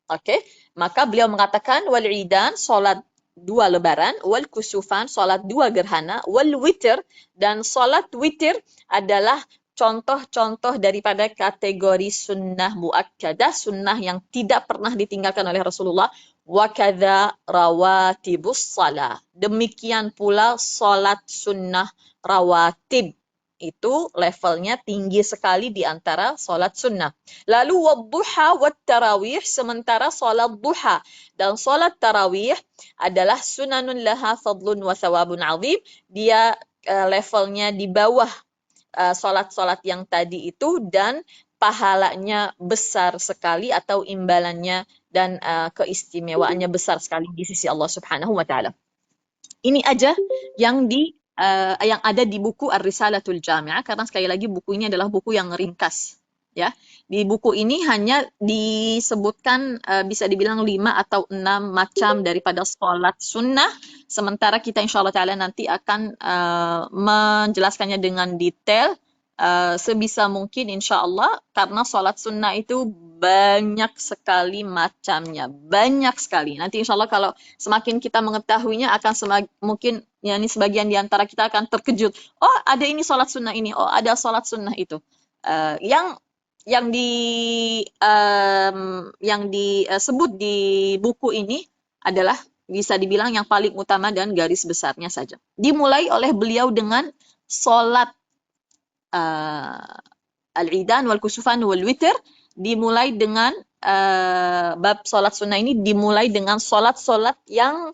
Oke, maka beliau mengatakan wal idan, salat 2 lebaran, wal kusufan, salat 2 gerhana, wal witir, dan salat witir adalah contoh-contoh daripada kategori sunnah muakkadah, sunnah yang tidak pernah ditinggalkan oleh Rasulullah. Wa kadza rawatibus shalah. Demikian pula salat sunnah rawatib. Itu levelnya tinggi sekali di antara salat sunnah. Lalu wadduha wat tarawih, sementara salat duha dan salat tarawih adalah sunanun laha fadlun wa thawabun azim. Dia levelnya di bawah salat-salat yang tadi itu dan pahalanya besar sekali atau imbalannya dan keistimewaannya besar sekali di sisi Allah Subhanahu wa taala. Ini aja yang yang ada di buku Ar-Risalatul Jami'ah, karena sekali lagi buku ini adalah buku yang ringkas ya. Di buku ini hanya disebutkan bisa dibilang 5 atau 6 macam daripada sholat sunnah, sementara kita insyaallah taala nanti akan menjelaskannya dengan detail sebisa mungkin insyaallah, karena sholat sunnah itu banyak sekali macamnya, banyak sekali. Nanti insyaallah kalau semakin kita mengetahuinya akan mungkin yakni sebagian di antara kita akan terkejut. Oh, ada ini sholat sunnah ini, oh ada sholat sunnah itu. Yang disebut di buku ini adalah bisa dibilang yang paling utama dan garis besarnya saja. Dimulai oleh beliau dengan sholat al-idan wal kusufan wal witir, dimulai dengan bab sholat sunnah ini dimulai dengan sholat-sholat yang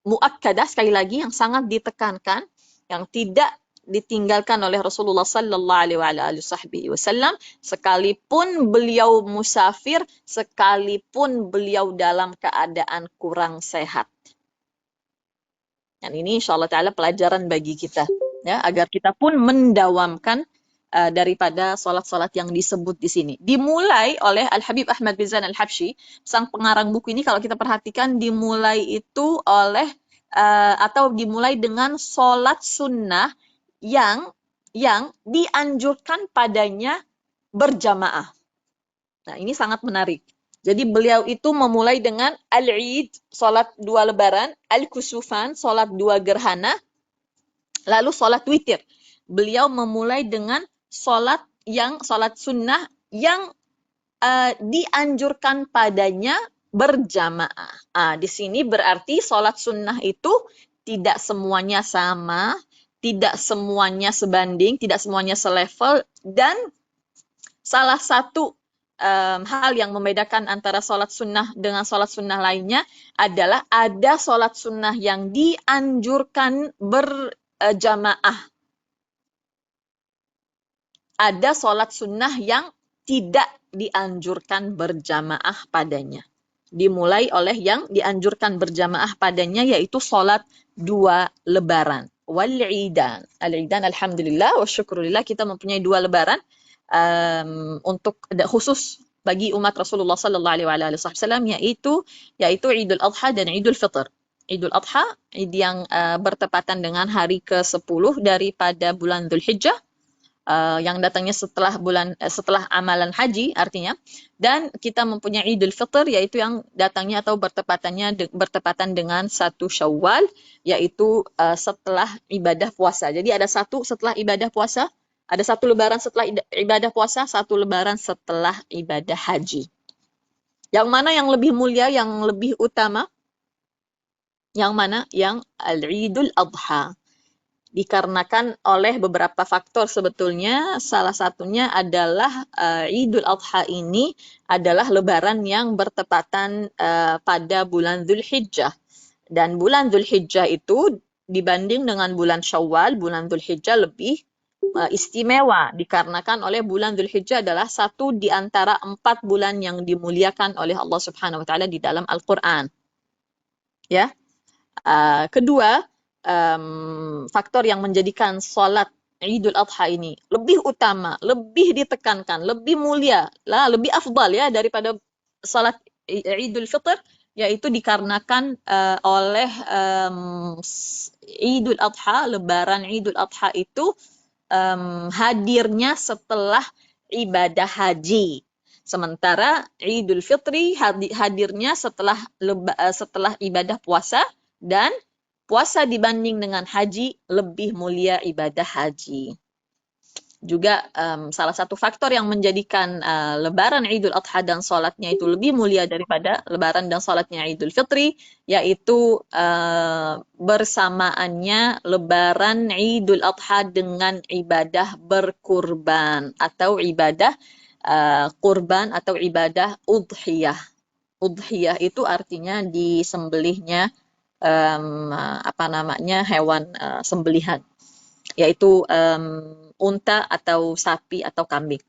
muakkadah, sekali lagi yang sangat ditekankan, yang tidak ditinggalkan oleh Rasulullah sallallahu alaihi wasallam, sekalipun beliau musafir, sekalipun beliau dalam keadaan kurang sehat. Dan ini insyaallah taala pelajaran bagi kita ya, agar kita pun mendawamkan daripada sholat-sholat yang disebut di sini. Dimulai oleh Al-Habib Ahmad bin Zain Al-Habsyi, sang pengarang buku ini, kalau kita perhatikan dimulai itu oleh atau dimulai dengan sholat sunnah yang dianjurkan padanya berjamaah. Nah, ini sangat menarik. Jadi beliau itu memulai dengan al-id, sholat 2 lebaran, al-kusufan, sholat 2 gerhana, lalu sholat witir. Beliau memulai dengan sholat sunnah yang dianjurkan padanya berjamaah. Di sini berarti sholat sunnah itu tidak semuanya sama, tidak semuanya sebanding, tidak semuanya selevel, dan salah satu hal yang membedakan antara sholat sunnah dengan sholat sunnah lainnya adalah ada sholat sunnah yang dianjurkan berjamaah. Ada sholat sunnah yang tidak dianjurkan berjamaah padanya. Dimulai oleh yang dianjurkan berjamaah padanya, yaitu sholat 2 lebaran. Wal-idan. Al-idan, alhamdulillah, wa syukurillah, kita mempunyai 2 lebaran untuk khusus bagi umat Rasulullah sallallahu alaihi wasallam, yaitu Idul Adha dan Idul Fitr. Idul Adha, Id yang bertepatan dengan hari ke-10 daripada bulan Dzulhijjah. yang datangnya setelah amalan haji artinya, dan kita mempunyai Idul Fitr yaitu yang datangnya atau bertepatan dengan 1 Syawal yaitu setelah ibadah puasa. Jadi ada satu setelah ibadah puasa, ada satu lebaran setelah ibadah puasa, satu lebaran setelah ibadah haji. Yang mana yang lebih mulia, yang lebih utama? Yang mana? Yang Al-Idul Adha. Dikarenakan oleh beberapa faktor sebetulnya, salah satunya adalah Idul Adha ini adalah lebaran yang bertepatan pada bulan Dzulhijjah. Dan bulan Dzulhijjah itu dibanding dengan bulan Syawal, bulan Dzulhijjah lebih istimewa dikarenakan oleh bulan Dzulhijjah adalah satu di antara 4 bulan yang dimuliakan oleh Allah Subhanahu wa taala di dalam Al-Qur'an. Ya. Kedua, faktor yang menjadikan sholat Idul Adha ini lebih utama, lebih ditekankan, lebih mulia, lebih afdal ya daripada sholat Idul Fitr, yaitu dikarenakan oleh Idul Adha, lebaran Idul Adha itu hadirnya setelah ibadah haji. Sementara Idul Fitri hadirnya setelah ibadah puasa, dan puasa dibanding dengan haji lebih mulia ibadah haji. Juga salah satu faktor yang menjadikan lebaran Idul Adha dan sholatnya itu lebih mulia daripada lebaran dan sholatnya Idul Fitri, yaitu bersamaannya lebaran Idul Adha dengan ibadah berkurban atau ibadah kurban atau ibadah udhiyah. Udhiyah itu artinya disembelihnya hewan sembelihan, yaitu unta atau sapi atau kambing.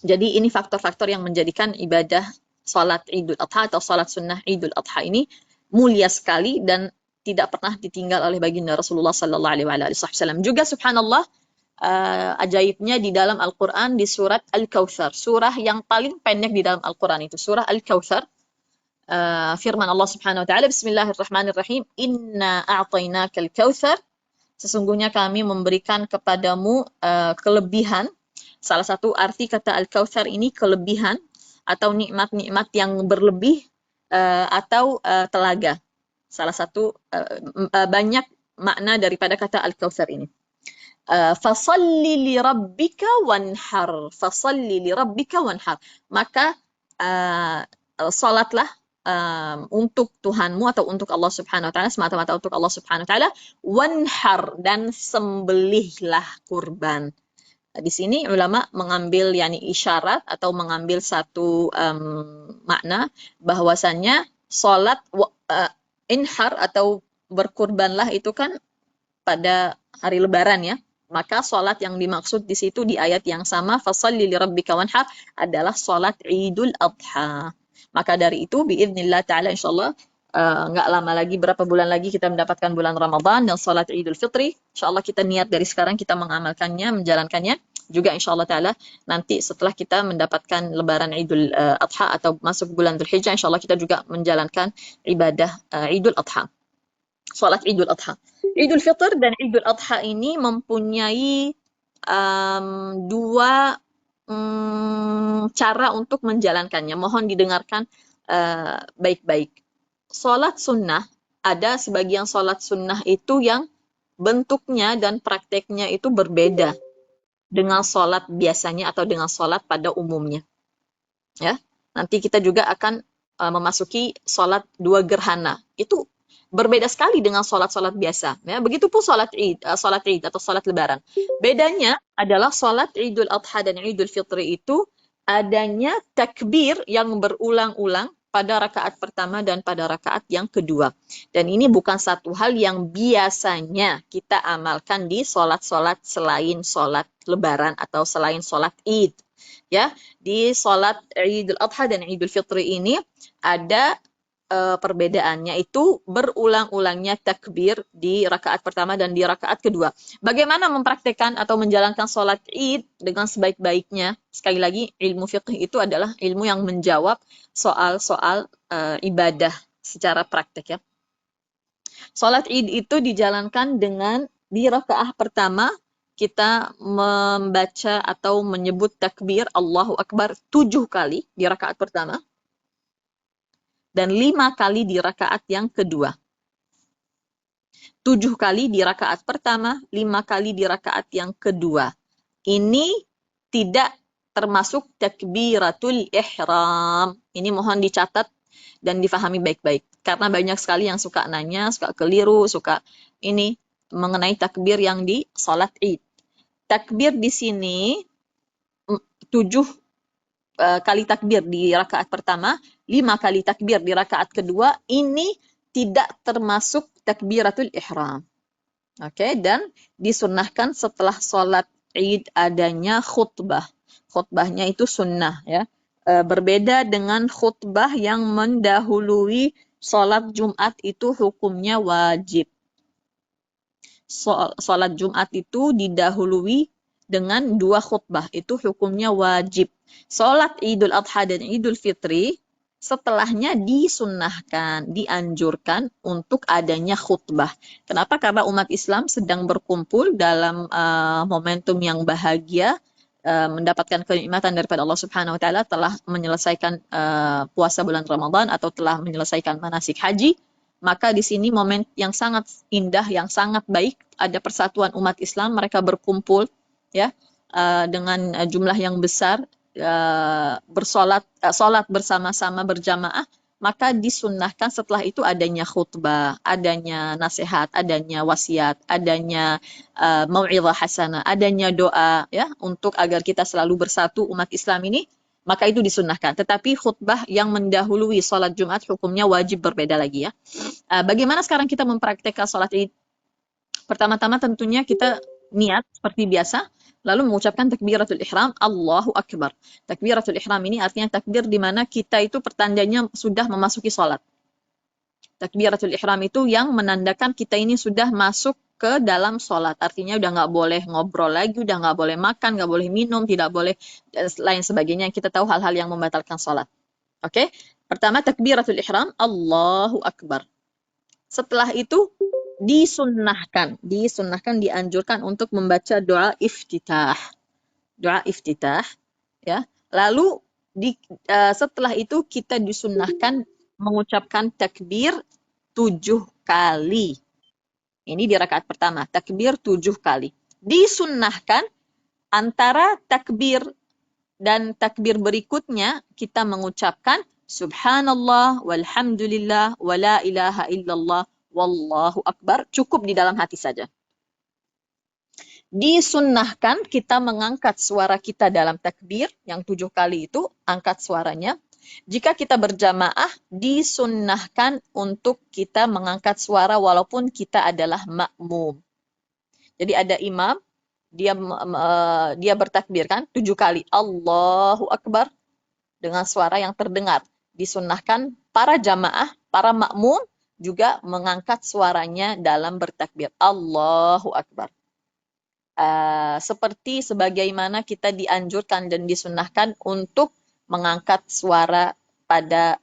Jadi ini faktor-faktor yang menjadikan ibadah sholat Idul Adha atau sholat sunnah Idul Adha ini mulia sekali dan tidak pernah ditinggal oleh baginda Rasulullah sallallahu alaihi wasallam. Juga subhanallah, ajaibnya di dalam Al-Quran di surat Al-Kautsar, surah yang paling pendek di dalam Al-Quran itu surah Al-Kautsar. Firman Allah Subhanahu wa taala, Bismillahirrahmanirrahim, Inna a'tainakal kautsar, sesungguhnya kami memberikan kepadamu kelebihan. Salah satu arti kata Al-Kautsar ini kelebihan atau nikmat-nikmat yang berlebih atau telaga. Salah satu banyak makna daripada kata Al-Kautsar ini. Fasalli li rabbika wanhar. Fasalli li rabbika wanhar. Maka salatlah untuk Tuhanmu atau untuk Allah Subhanahu wa taala, semata-mata untuk Allah Subhanahu wa taala, wanhar, dan sembelihlah kurban. Di sini ulama mengambil isyarat atau mengambil satu makna bahwasannya salat inhar atau berkurbanlah itu kan pada hari lebaran ya. Maka salat yang dimaksud di situ di ayat yang sama, fasalli li rabbika wanhar, adalah salat Idul Adha. Maka dari itu biidznillah ta'ala insyaallah nggak lama lagi, berapa bulan lagi kita mendapatkan bulan Ramadan dan salat Idul Fitri. Insyaallah kita niat dari sekarang kita mengamalkannya, menjalankannya. Juga insyaallah ta'ala nanti setelah kita mendapatkan lebaran Idul Adha atau masuk bulan Dzulhijjah, insyaallah kita juga menjalankan ibadah Idul Adha. Salat Idul Adha. Idul Fitr dan Idul Adha ini mempunyai dua cara untuk menjalankannya. Mohon didengarkan baik-baik. Salat sunnah, ada sebagian salat sunnah itu yang bentuknya dan prakteknya itu berbeda dengan salat biasanya atau dengan salat pada umumnya. Ya, nanti kita juga akan memasuki salat dua gerhana. Itu berbeda sekali dengan salat-salat biasa. Ya, begitupun salat Id atau salat Lebaran. Bedanya adalah salat Idul Adha dan Idul Fitri itu adanya takbir yang berulang-ulang pada rakaat pertama dan pada rakaat yang kedua. Dan ini bukan satu hal yang biasanya kita amalkan di salat-salat selain salat Lebaran atau selain salat Id. Ya, di salat Idul Adha dan Idul Fitri ini ada perbedaannya, itu berulang-ulangnya takbir di rakaat pertama dan di rakaat kedua. Bagaimana mempraktekkan atau menjalankan sholat Id dengan sebaik-baiknya? Sekali lagi, ilmu fiqh itu adalah ilmu yang menjawab soal-soal ibadah secara praktek ya. Sholat Id itu dijalankan dengan di rakaat pertama kita membaca atau menyebut takbir Allahu Akbar 7 kali di rakaat pertama dan 5 kali di rakaat yang kedua. 7 kali di rakaat pertama, 5 kali di rakaat yang kedua. Ini tidak termasuk takbiratul ihram. Ini mohon dicatat dan difahami baik-baik. Karena banyak sekali yang suka nanya, suka keliru, suka ini mengenai takbir yang di salat Id. Takbir di sini 7 kali takbir di rakaat pertama, 5 kali takbir di rakaat kedua, ini tidak termasuk takbiratul ihram. Oke, dan disunnahkan setelah sholat Id adanya khutbah. Khutbahnya itu sunnah ya. Berbeda dengan khutbah yang mendahului sholat Jumat itu hukumnya wajib. Sholat Jumat itu didahului dengan 2 khutbah, itu hukumnya wajib. Sholat Idul Adha dan Idul Fitri setelahnya disunnahkan, dianjurkan untuk adanya khutbah. Kenapa? Karena umat Islam sedang berkumpul dalam momentum yang bahagia, mendapatkan kenikmatan daripada Allah Subhanahu wa taala, telah menyelesaikan puasa bulan Ramadan atau telah menyelesaikan manasik haji. Maka di sini momen yang sangat indah, yang sangat baik, ada persatuan umat Islam, mereka berkumpul ya dengan jumlah yang besar, sholat bersama-sama berjamaah, maka disunnahkan setelah itu adanya khutbah, adanya nasihat, adanya wasiat, adanya mau'izah hasanah, adanya doa ya untuk agar kita selalu bersatu umat Islam ini, maka itu disunnahkan. Tetapi khutbah yang mendahului sholat Jumat hukumnya wajib, berbeda lagi ya. Bagaimana sekarang kita mempraktekkan sholat Id? Pertama-tama tentunya kita niat seperti biasa, lalu mengucapkan takbiratul ihram, Allahu Akbar. Takbiratul ihram ini artinya takbir di mana kita itu pertandanya sudah memasuki sholat. Takbiratul ihram itu yang menandakan kita ini sudah masuk ke dalam sholat. Artinya udah nggak boleh ngobrol lagi, udah nggak boleh makan, nggak boleh minum, tidak boleh lain sebagainya. Kita tahu hal-hal yang membatalkan sholat. Oke? Pertama takbiratul ihram, Allahu Akbar. Setelah itu disunnahkan, dianjurkan untuk membaca doa iftitah. Doa iftitah ya. Lalu setelah itu kita disunnahkan mengucapkan takbir 7 kali. Ini di rakaat pertama, takbir 7 kali. Disunnahkan antara takbir dan takbir berikutnya kita mengucapkan subhanallah walhamdulillah wala ilaha illallah wallahu akbar, cukup di dalam hati saja. Disunnahkan kita mengangkat suara kita dalam takbir yang 7 kali itu, angkat suaranya. Jika kita berjamaah, disunnahkan untuk kita mengangkat suara walaupun kita adalah makmum. Jadi ada imam, dia bertakbir kan 7 kali, Allahu Akbar, dengan suara yang terdengar. Disunnahkan para jamaah, para makmum juga mengangkat suaranya dalam bertakbir, Allahu Akbar. Seperti sebagaimana kita dianjurkan dan disunnahkan untuk mengangkat suara pada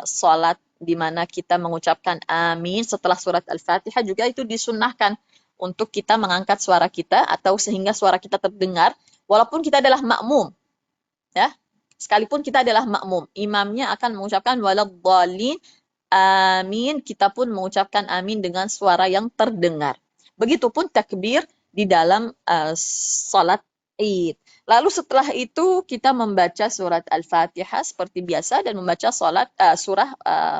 sholat di mana kita mengucapkan amin setelah surat Al-Fatihah, juga itu disunnahkan untuk kita mengangkat suara kita atau sehingga suara kita terdengar walaupun kita adalah makmum ya. Sekalipun kita adalah makmum, imamnya akan mengucapkan waladhdallin amin, kita pun mengucapkan amin dengan suara yang terdengar. Begitupun takbir di dalam salat Id. Lalu setelah itu kita membaca surat Al-Fatihah seperti biasa dan membaca surah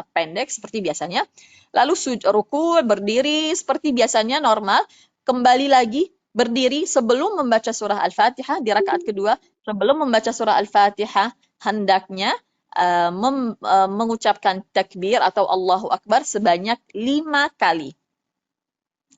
pendek seperti biasanya. Lalu ruku, berdiri seperti biasanya normal, kembali lagi berdiri sebelum membaca surah Al-Fatihah di rakaat kedua. Sebelum membaca surah Al-Fatihah hendaknya mengucapkan takbir atau Allahu Akbar sebanyak 5 kali.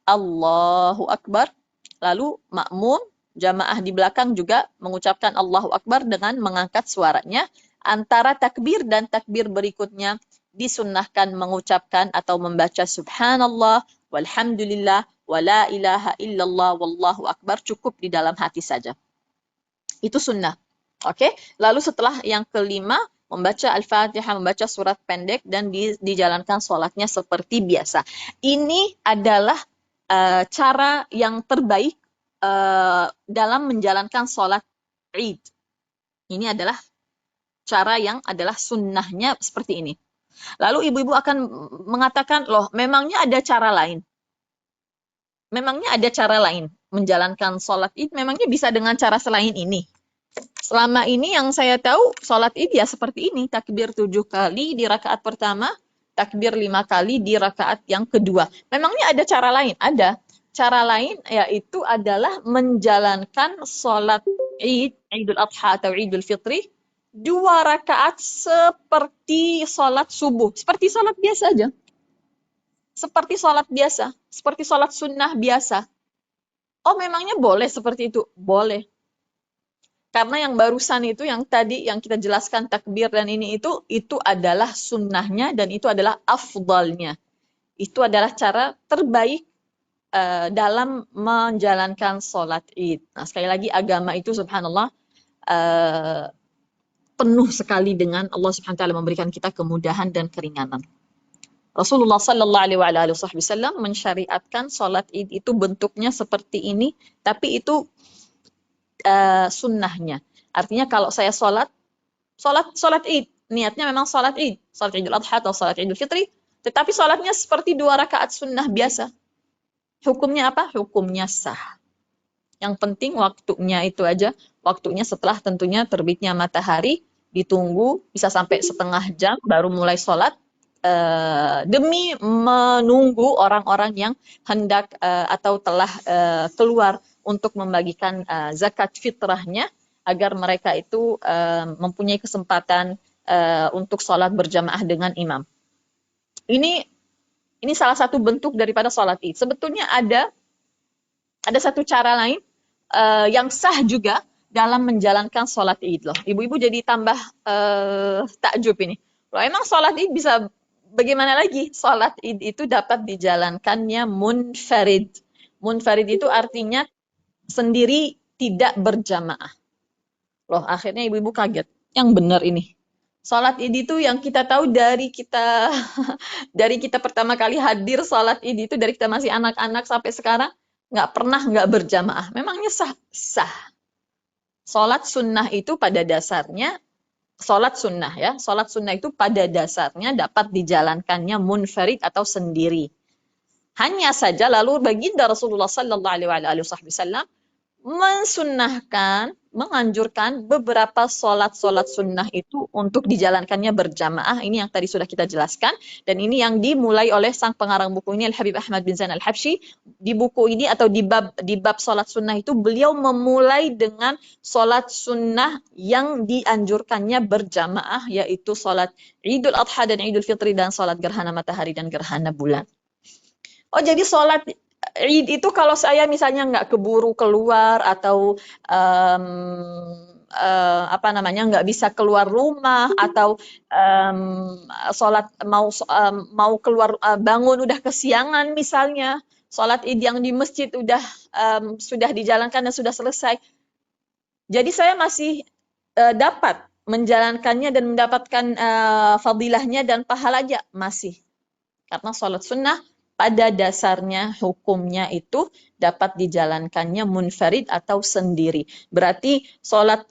Allahu Akbar. Lalu makmum, jamaah di belakang juga mengucapkan Allahu Akbar dengan mengangkat suaranya. Antara takbir dan takbir berikutnya disunnahkan mengucapkan atau membaca subhanallah walhamdulillah wala ilaha illallah wallahu akbar, cukup di dalam hati saja. Itu sunnah. Oke, lalu setelah yang kelima, membaca Al-Fatihah, membaca surat pendek dan dijalankan sholatnya seperti biasa. Ini adalah cara yang terbaik dalam menjalankan sholat Id. Ini adalah cara yang adalah sunnahnya seperti ini. Lalu ibu-ibu akan mengatakan, loh memangnya ada cara lain? Memangnya ada cara lain menjalankan sholat Id? Memangnya bisa dengan cara selain ini? Selama ini yang saya tahu sholat Id ya seperti ini, takbir 7 kali di rakaat pertama, takbir 5 kali di rakaat yang kedua. Memangnya ada cara lain? Ada. Cara lain yaitu adalah menjalankan sholat Id, Idul Adha atau Idul Fitri, 2 rakaat seperti sholat subuh, seperti sholat biasa aja. Seperti sholat biasa, seperti sholat sunnah biasa. Oh memangnya boleh seperti itu? Boleh. Karena yang barusan itu, yang tadi yang kita jelaskan takbir dan ini itu adalah sunnahnya dan itu adalah afdalnya. Itu adalah cara terbaik dalam menjalankan sholat Id. Nah sekali lagi agama itu subhanallah penuh sekali dengan Allah subhanahu wa ta'ala memberikan kita kemudahan dan keringanan. Rasulullah sallallahu alaihi wasallam mensyariatkan sholat Id itu bentuknya seperti ini, tapi itu sunnahnya. Artinya kalau saya sholat Id, niatnya memang sholat Idul Adha atau sholat Idul Fitri, tetapi sholatnya seperti 2 rakaat sunnah biasa. Hukumnya apa? Hukumnya sah. Yang penting waktunya itu aja, waktunya setelah tentunya terbitnya matahari, ditunggu bisa sampai setengah jam baru mulai sholat, demi menunggu orang-orang yang hendak atau telah keluar untuk membagikan zakat fitrahnya agar mereka itu mempunyai kesempatan untuk sholat berjamaah dengan imam. Ini salah satu bentuk daripada sholat Id. Sebetulnya ada satu cara lain yang sah juga dalam menjalankan sholat Id loh. Ibu-ibu jadi tambah takjub ini. Loh, emang sholat Id bisa bagaimana lagi? Sholat Id itu dapat dijalankannya munfarid. Munfarid itu artinya sendiri, tidak berjamaah. Loh, akhirnya ibu-ibu kaget. Yang benar ini. Sholat Id itu yang kita tahu dari kita dari kita pertama kali hadir sholat Id itu dari kita masih anak-anak sampai sekarang nggak pernah nggak berjamaah. Memangnya sah? Sah. Sholat sunnah itu pada dasarnya sholat sunnah ya. Sholat sunnah itu pada dasarnya dapat dijalankannya munfarid atau sendiri. Hanya saja lalu baginda Rasulullah sallallahu alaihi wasallam mensunnahkan, menganjurkan beberapa sholat-sholat sunnah itu untuk dijalankannya berjamaah. Ini yang tadi sudah kita jelaskan. Dan ini yang dimulai oleh sang pengarang buku ini, Al-Habib Ahmad bin Zain Al-Habsyi. Di buku ini atau di bab sholat sunnah itu, beliau memulai dengan sholat sunnah yang dianjurkannya berjamaah, yaitu sholat Idul Adha dan Idul Fitri dan sholat gerhana matahari dan gerhana bulan. Oh jadi sholat Id itu kalau saya misalnya nggak keburu keluar atau nggak bisa keluar rumah atau sholat mau keluar bangun udah kesiangan misalnya, sholat Id yang di masjid sudah dijalankan dan sudah selesai. Jadi saya masih dapat menjalankannya dan mendapatkan fadilahnya dan pahalanya masih. Karena sholat sunnah pada dasarnya hukumnya itu dapat dijalankannya munfarid atau sendiri. Berarti sholat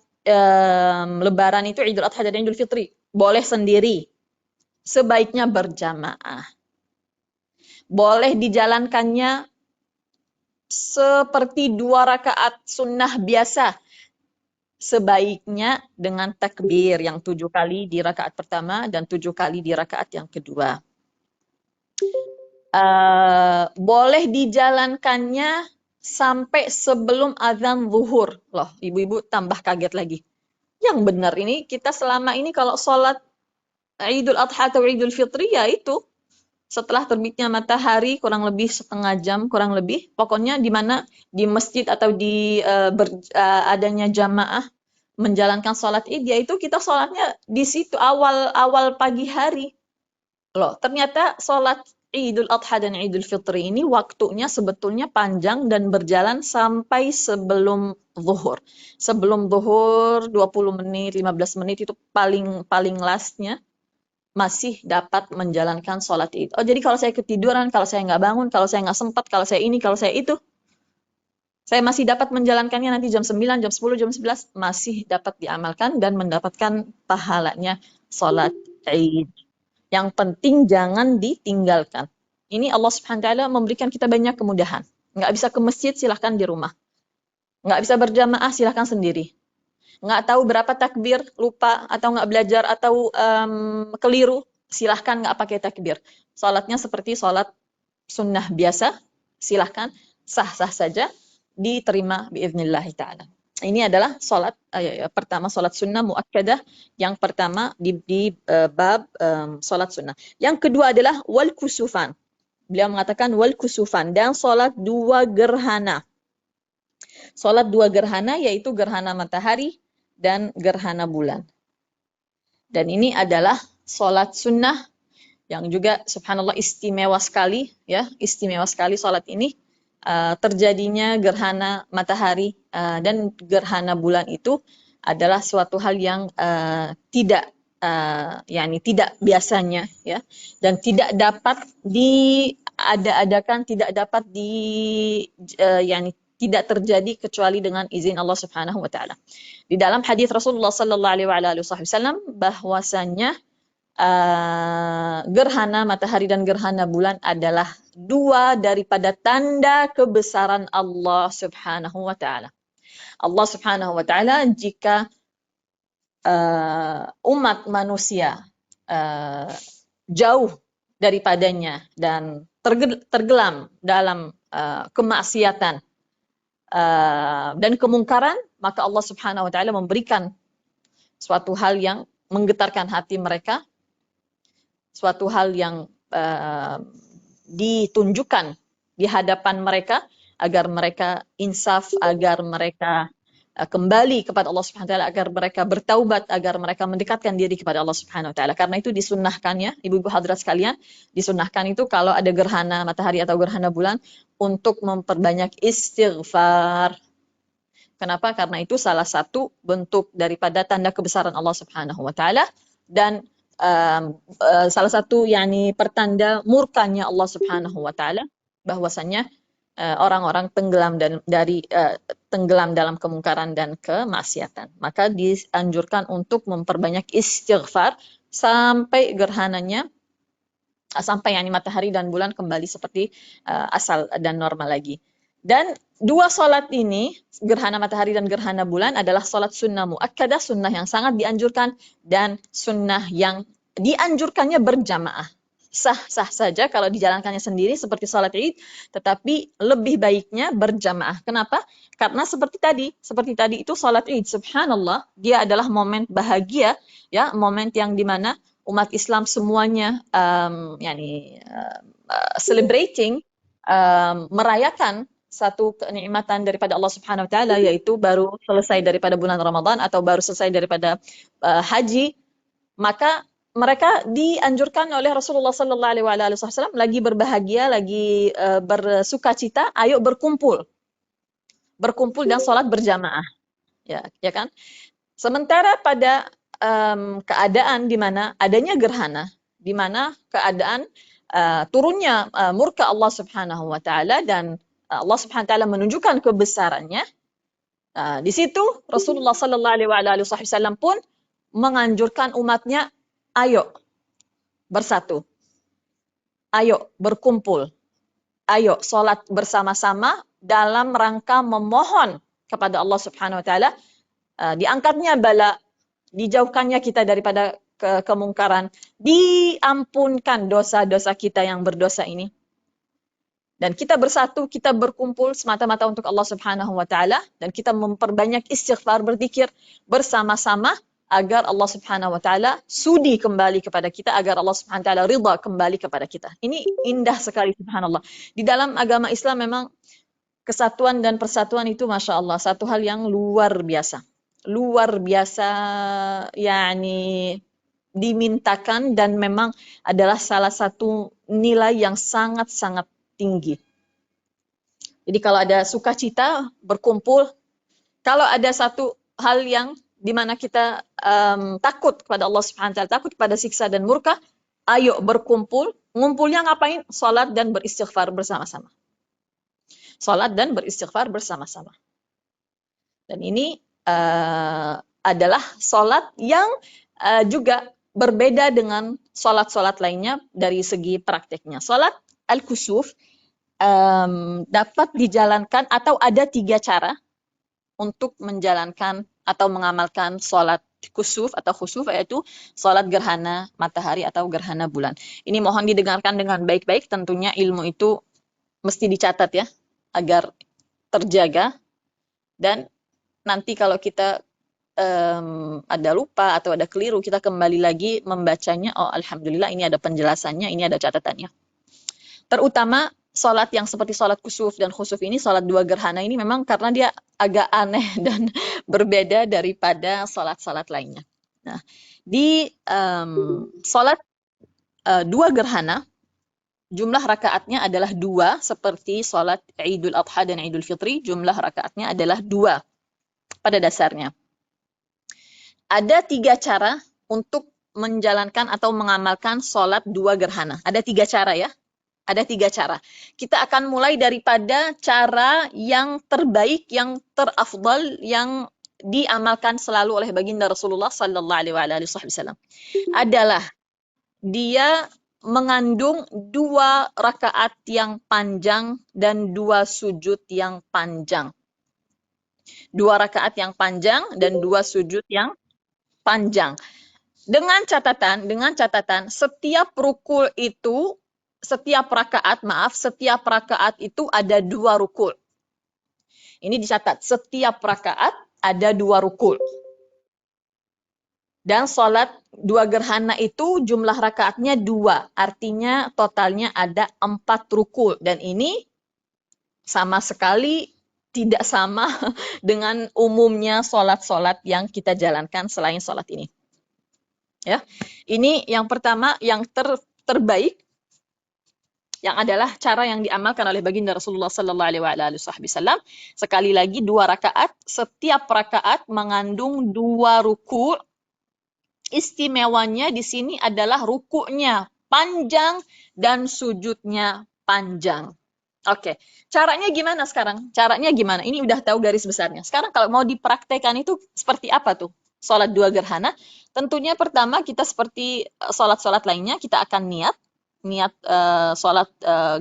lebaran itu Idul Adha dan Idul Fitri boleh sendiri. Sebaiknya berjamaah. Boleh dijalankannya seperti 2 rakaat sunnah biasa. Sebaiknya dengan takbir yang 7 kali di rakaat pertama dan 7 kali di rakaat yang kedua. Boleh dijalankannya sampai sebelum azan zuhur. Loh, ibu-ibu tambah kaget lagi. Yang benar ini kita selama ini kalau sholat Idul Adha atau Idul Fitri ya itu setelah terbitnya matahari kurang lebih setengah jam, kurang lebih. Pokoknya di mana di masjid atau di adanya jamaah menjalankan sholat Id, yaitu kita sholatnya di situ awal pagi hari. Loh, ternyata sholat Idul Adha dan Idul Fitri ini waktunya sebetulnya panjang dan berjalan sampai sebelum zuhur. Sebelum zuhur 20 menit, 15 menit itu paling lastnya masih dapat menjalankan sholat Id. Oh jadi kalau saya ketiduran, kalau saya nggak bangun, kalau saya nggak sempat, kalau saya ini, kalau saya itu, Saya masih dapat menjalankannya nanti jam 9, jam 10, jam 11, masih dapat diamalkan dan mendapatkan pahalanya sholat Id. Yang penting jangan ditinggalkan. Ini Allah Subhanahu wa taala memberikan kita banyak kemudahan. Nggak bisa ke masjid, silahkan di rumah. Nggak bisa berjamaah, silahkan sendiri. Nggak tahu berapa takbir, lupa, atau nggak belajar, atau keliru, silahkan nggak pakai takbir. Sholatnya seperti sholat sunnah biasa, silahkan, sah-sah saja, diterima biidznillahi ta'ala. Ini adalah sholat pertama, sholat sunnah muakkadah yang pertama di bab sholat sunnah. Yang kedua adalah wal kusufan. Beliau mengatakan wal kusufan dan sholat dua gerhana. Sholat dua gerhana yaitu gerhana matahari dan gerhana bulan. Dan ini adalah sholat sunnah yang juga subhanallah istimewa sekali, ya, istimewa sekali sholat ini. Terjadinya gerhana matahari dan gerhana bulan itu adalah suatu hal yang tidak tidak biasanya, ya, dan tidak dapat diada-adakan, tidak dapat tidak terjadi kecuali dengan izin Allah Subhanahu wa taala. Di dalam hadis Rasulullah sallallahu alaihi wasallam bahwasanya gerhana matahari dan gerhana bulan adalah dua daripada tanda kebesaran Allah Subhanahu wa taala. Allah Subhanahu wa taala jika umat manusia jauh daripadanya dan tergelam dalam kemaksiatan dan kemungkaran, maka Allah Subhanahu wa taala memberikan suatu hal yang menggetarkan hati mereka, suatu hal yang ditunjukkan di hadapan mereka agar mereka insaf, agar mereka kembali kepada Allah Subhanahu wa taala, agar mereka bertaubat, agar mereka mendekatkan diri kepada Allah Subhanahu wa taala. Karena itu disunnahkan, ya, ibu-ibu hadirat sekalian, disunnahkan itu kalau ada gerhana matahari atau gerhana bulan untuk memperbanyak istighfar. Kenapa? Karena itu salah satu bentuk daripada tanda kebesaran Allah Subhanahu wa taala dan salah satu pertanda murkanya Allah Subhanahu wa taala, bahwasanya orang-orang tenggelam dalam kemungkaran dan kemaksiatan. Maka dianjurkan untuk memperbanyak istighfar sampai gerhananya, sampai matahari dan bulan kembali seperti asal dan normal lagi. Dan dua sholat ini, gerhana matahari dan gerhana bulan, adalah sholat sunnah muakkadah, sunnah yang sangat dianjurkan, dan sunnah yang dianjurkannya berjamaah. Sah-sah saja kalau dijalankannya sendiri seperti sholat Id, tetapi lebih baiknya berjamaah. Kenapa? Karena seperti tadi itu sholat Id, subhanallah, dia adalah momen bahagia, ya, momen yang dimana umat Islam semuanya celebrating, merayakan satu kenikmatan daripada Allah Subhanahu wa taala, yaitu baru selesai daripada bulan Ramadan atau baru selesai daripada haji. Maka mereka dianjurkan oleh Rasulullah sallallahu alaihi wasallam lagi berbahagia, lagi bersukacita, ayo berkumpul dan sholat berjamaah, ya kan? Sementara pada keadaan di mana adanya gerhana, di mana keadaan turunnya murka Allah Subhanahu wa taala dan Allah Subhanahu wa taala menunjukkan kebesarannya, di situ Rasulullah sallallahu alaihi wasallam pun menganjurkan umatnya, ayo bersatu, ayo berkumpul, ayo sholat bersama-sama dalam rangka memohon kepada Allah Subhanahu wa taala diangkatnya bala, dijauhkannya kita daripada kemungkaran, diampunkan dosa-dosa kita yang berdosa ini. Dan kita bersatu, kita berkumpul semata-mata untuk Allah Subhanahu wa taala, dan kita memperbanyak istighfar, berzikir bersama-sama agar Allah Subhanahu wa taala sudi kembali kepada kita, agar Allah Subhanahu wa taala ridha kembali kepada kita. Ini indah sekali, subhanallah. Di dalam agama Islam memang kesatuan dan persatuan itu Masya Allah satu hal yang luar biasa, dimintakan, dan memang adalah salah satu nilai yang sangat-sangat tinggi. Jadi kalau ada sukacita, berkumpul. Kalau ada satu hal yang dimana kita takut kepada Allah Subhanahu wa taala, takut kepada siksa dan murka, ayo berkumpul. Ngumpulnya ngapain? Salat dan beristighfar bersama-sama. Salat dan beristighfar bersama-sama. Dan ini adalah salat yang juga berbeda dengan salat-salat lainnya dari segi prakteknya. Salat al-kusuf dapat dijalankan atau ada 3 cara untuk menjalankan atau mengamalkan salat kusuf atau khusuf, yaitu salat gerhana matahari atau gerhana bulan. Ini mohon didengarkan dengan baik-baik, tentunya ilmu itu mesti dicatat ya, agar terjaga, dan nanti kalau kita ada lupa atau ada keliru, kita kembali lagi membacanya, oh alhamdulillah ini ada penjelasannya, ini ada catatannya. Terutama sholat yang seperti sholat kusuf dan khusuf ini, sholat 2 gerhana ini memang karena dia agak aneh dan berbeda daripada sholat-sholat lainnya. Nah, di sholat 2 gerhana, jumlah rakaatnya adalah 2, seperti sholat Idul Adha dan Idul Fitri, jumlah rakaatnya adalah 2 pada dasarnya. Ada 3 cara untuk menjalankan atau mengamalkan sholat 2 gerhana. Ada 3 cara ya. Ada 3 cara. Kita akan mulai daripada cara yang terbaik, yang terafdal, yang diamalkan selalu oleh baginda Rasulullah sallallahu alaihi wasallam. Adalah dia mengandung 2 rakaat yang panjang dan 2 sujud yang panjang. 2 rakaat yang panjang dan 2 sujud yang panjang. Dengan catatan setiap rukul itu, setiap rakaat itu ada 2 rukul. Ini dicatat, setiap rakaat ada 2 rukul. Dan sholat 2 gerhana itu jumlah rakaatnya 2, artinya totalnya ada 4 rukul. Dan ini sama sekali tidak sama dengan umumnya sholat-sholat yang kita jalankan selain sholat ini. Ya, ini yang pertama, yang terbaik, yang adalah cara yang diamalkan oleh baginda Rasulullah sallallahu alaihi wasallam. Sekali lagi 2 rakaat, setiap rakaat mengandung 2 ruku'. Istimewanya di sini adalah ruku'nya panjang dan sujudnya panjang. Oke, caranya gimana sekarang? Caranya gimana? Ini udah tahu garis besarnya. Sekarang kalau mau dipraktekkan itu seperti apa tuh? Sholat 2 gerhana. Tentunya pertama kita seperti sholat-sholat lainnya, kita akan niat sholat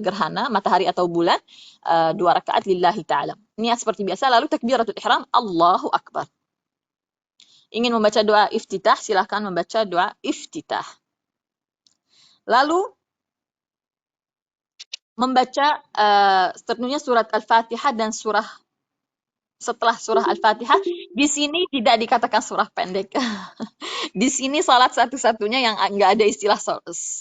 gerhana matahari atau bulan 2 rakaat lillahi ta'ala. Niat seperti biasa, lalu takbiratul ihram, Allahu Akbar. Ingin membaca doa iftitah, silahkan membaca doa iftitah. Lalu membaca tentunya surat Al-Fatihah dan setelah surah Al-Fatihah. Di sini tidak dikatakan surah pendek. Di sini salat satu-satunya yang nggak ada istilah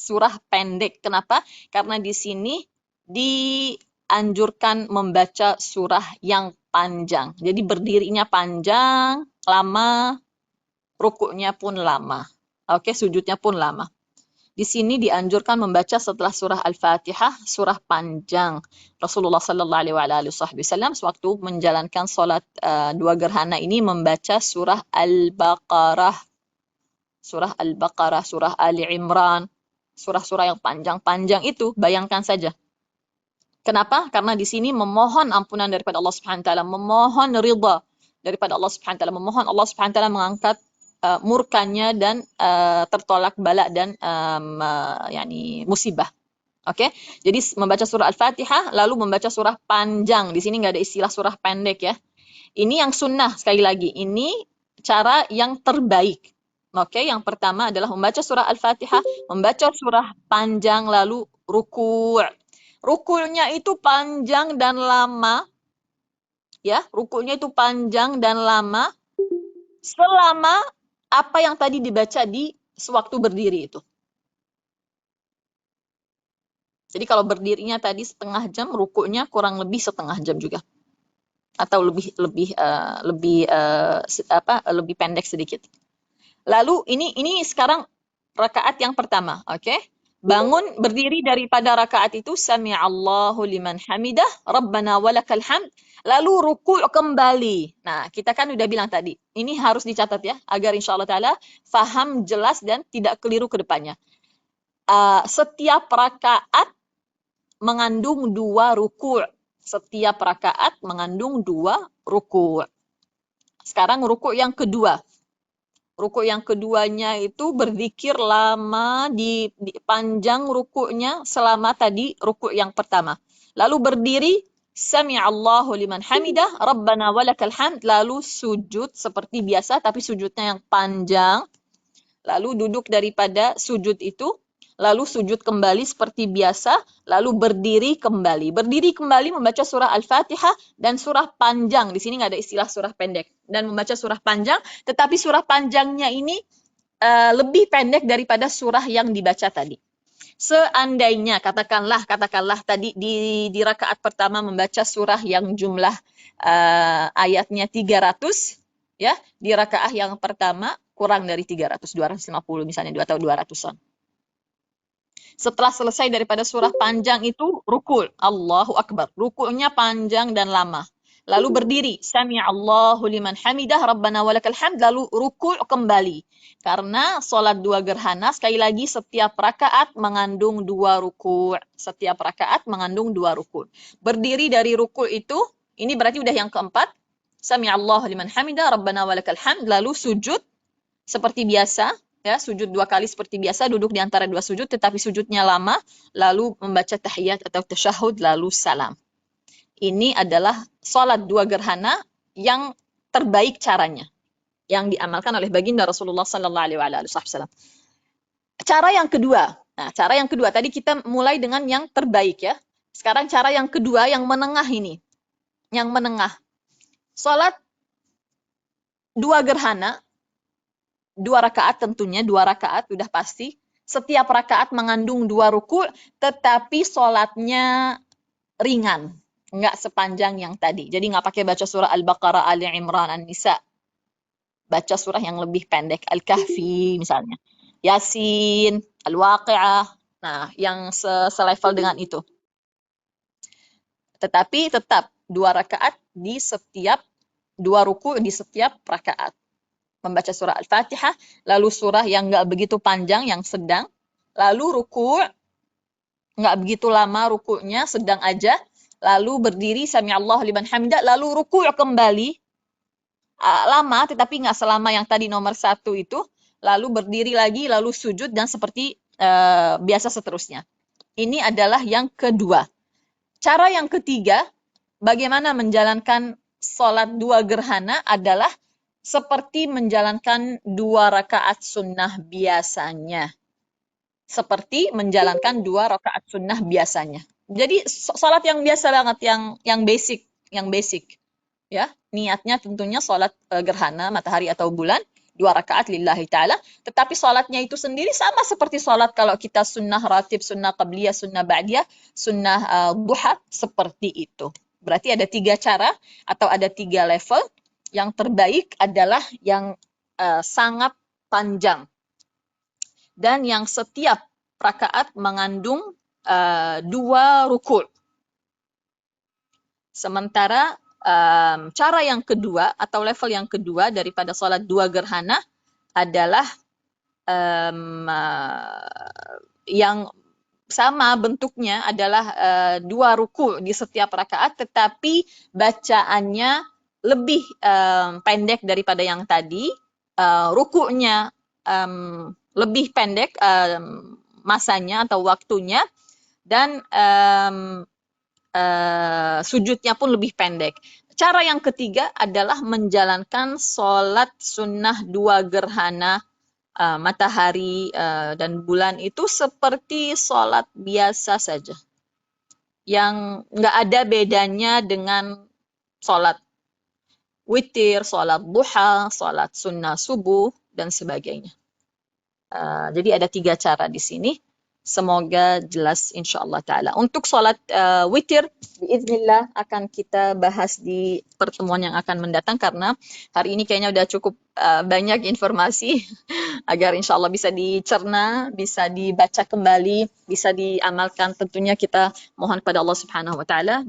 surah pendek. Kenapa? Karena di sini dianjurkan membaca surah yang panjang. Jadi berdirinya panjang, lama, rukuknya pun lama. Oke, sujudnya pun lama. Di sini dianjurkan membaca setelah surah Al-Fatihah, surah panjang. Rasulullah sallallahu alaihi wasallam sewaktu menjalankan salat 2 gerhana ini membaca surah Al-Baqarah, surah Ali Imran, surah-surah yang panjang-panjang itu, bayangkan saja. Kenapa? Karena di sini memohon ampunan daripada Allah Subhanahu wa taala, memohon ridha daripada Allah Subhanahu wa taala, memohon Allah Subhanahu wa taala mengangkat murkanya dan tertolak bala dan musibah. Oke, jadi membaca surah Al-Fatihah lalu membaca surah panjang. Di sini nggak ada istilah surah pendek ya. Ini yang sunnah, sekali lagi. Ini cara yang terbaik. Oke, yang pertama adalah membaca surah Al-Fatihah, membaca surah panjang lalu ruku'. Ruku'nya itu panjang dan lama. Ya, ruku'nya itu panjang dan lama selama apa yang tadi dibaca di sewaktu berdiri itu. Jadi kalau berdirinya tadi setengah jam, rukuknya kurang lebih setengah jam juga, atau lebih pendek sedikit. Lalu ini sekarang rakaat yang pertama, oke? Bangun berdiri daripada rakaat itu, sami'allahu liman hamidah, rabbana walakal hamd. Lalu ruku' kembali. Nah, kita kan udah bilang tadi, ini harus dicatat ya, agar insya Allah ta'ala faham, jelas, dan tidak keliru ke depannya. Setiap rakaat mengandung 2 ruku'. Setiap rakaat mengandung 2 ruku'. Sekarang ruku' yang kedua. Ruku' yang keduanya itu berzikir lama di panjang ruku'nya selama tadi ruku' yang pertama. Lalu berdiri, Sami'allahu liman hamidah, Rabbana walakal hamd, lalu sujud seperti biasa tapi sujudnya yang panjang. Lalu duduk daripada sujud itu, lalu sujud kembali seperti biasa, lalu berdiri kembali. Berdiri kembali membaca surah Al-Fatihah dan surah panjang. Di sini nggak ada istilah surah pendek. Dan membaca surah panjang, tetapi surah panjangnya ini lebih pendek daripada surah yang dibaca tadi. Seandainya katakanlah tadi di rakaat pertama membaca surah yang jumlah ayatnya 300, ya, di rakaat yang pertama kurang dari 300, 250 misalnya, atau 200-an. Setelah selesai daripada surah panjang itu rukul, Allahu Akbar. Rukunya panjang dan lama. Lalu berdiri, Sami'allahu liman hamidah, Rabbana walakal hamd, lalu rukul kembali. Karena sholat 2 gerhana, sekali lagi setiap rakaat mengandung 2 rukul. Setiap rakaat mengandung 2 rukul. Berdiri dari rukul itu, ini berarti udah yang keempat. Sami'allahu liman hamidah, Rabbana walakal hamd, lalu sujud seperti biasa. Ya, sujud 2 kali seperti biasa, duduk di antara 2 sujud, tetapi sujudnya lama, lalu membaca tahiyat atau tasyahud, lalu salam. Ini adalah sholat 2 gerhana yang terbaik caranya, yang diamalkan oleh baginda Rasulullah Sallallahu Alaihi Wasallam. Cara yang kedua, tadi kita mulai dengan yang terbaik ya. Sekarang cara yang kedua, yang menengah ini, yang menengah. Sholat 2 gerhana, 2 rakaat tentunya, 2 rakaat udah pasti. Setiap rakaat mengandung 2 ruku', tetapi sholatnya ringan. Nggak sepanjang yang tadi. Jadi nggak pakai baca surah Al-Baqarah, Ali Imran, An-Nisa. Baca surah yang lebih pendek. Al-Kahfi misalnya. Yasin, Al-Waqi'ah. Nah, yang selevel dengan itu. Tetapi tetap 2 rakaat di setiap 2 ruku' di setiap rakaat. Membaca surah Al-Fatihah, lalu surah yang nggak begitu panjang, yang sedang. Lalu ruku', nggak begitu lama ruku'nya, sedang aja. Lalu berdiri, Sami'allahu liman hamidah, lalu ruku' kembali. Lama, tetapi nggak selama yang tadi nomor 1 itu. Lalu berdiri lagi, lalu sujud, dan seperti biasa seterusnya. Ini adalah yang kedua. Cara yang ketiga, bagaimana menjalankan sholat 2 gerhana adalah seperti menjalankan 2 rakaat sunnah biasanya. Seperti menjalankan 2 rakaat sunnah biasanya. Jadi sholat yang biasa banget, yang basic, ya. Niatnya tentunya sholat gerhana matahari atau bulan, 2 rakaat lillahi ta'ala. Tetapi sholatnya itu sendiri sama seperti sholat kalau kita sunnah ratib, sunnah qabliyah, sunnah ba'diyah, sunnah duha, seperti itu. Berarti ada 3 cara atau ada 3 level. Yang terbaik adalah yang sangat panjang. Dan yang setiap rakaat mengandung 2 rukul. Sementara cara yang kedua atau level yang kedua daripada sholat 2 gerhana adalah yang sama bentuknya adalah 2 ruku' di setiap rakaat, tetapi bacaannya lebih pendek daripada yang tadi. Ruku'nya lebih pendek masanya atau waktunya, dan sujudnya pun lebih pendek. Cara yang ketiga adalah menjalankan sholat sunnah 2 gerhana matahari dan bulan itu seperti sholat biasa saja. Yang nggak ada bedanya dengan sholat witir, sholat duha, sholat sunnah subuh, dan sebagainya. Jadi ada 3 cara di sini. Semoga jelas insyaAllah ta'ala. Untuk sholat witir, biiznillah akan kita bahas di pertemuan yang akan mendatang, karena hari ini kayaknya udah cukup banyak informasi agar insyaAllah bisa dicerna, bisa dibaca kembali, bisa diamalkan. Tentunya kita mohon pada Allah subhanahu wa ta'ala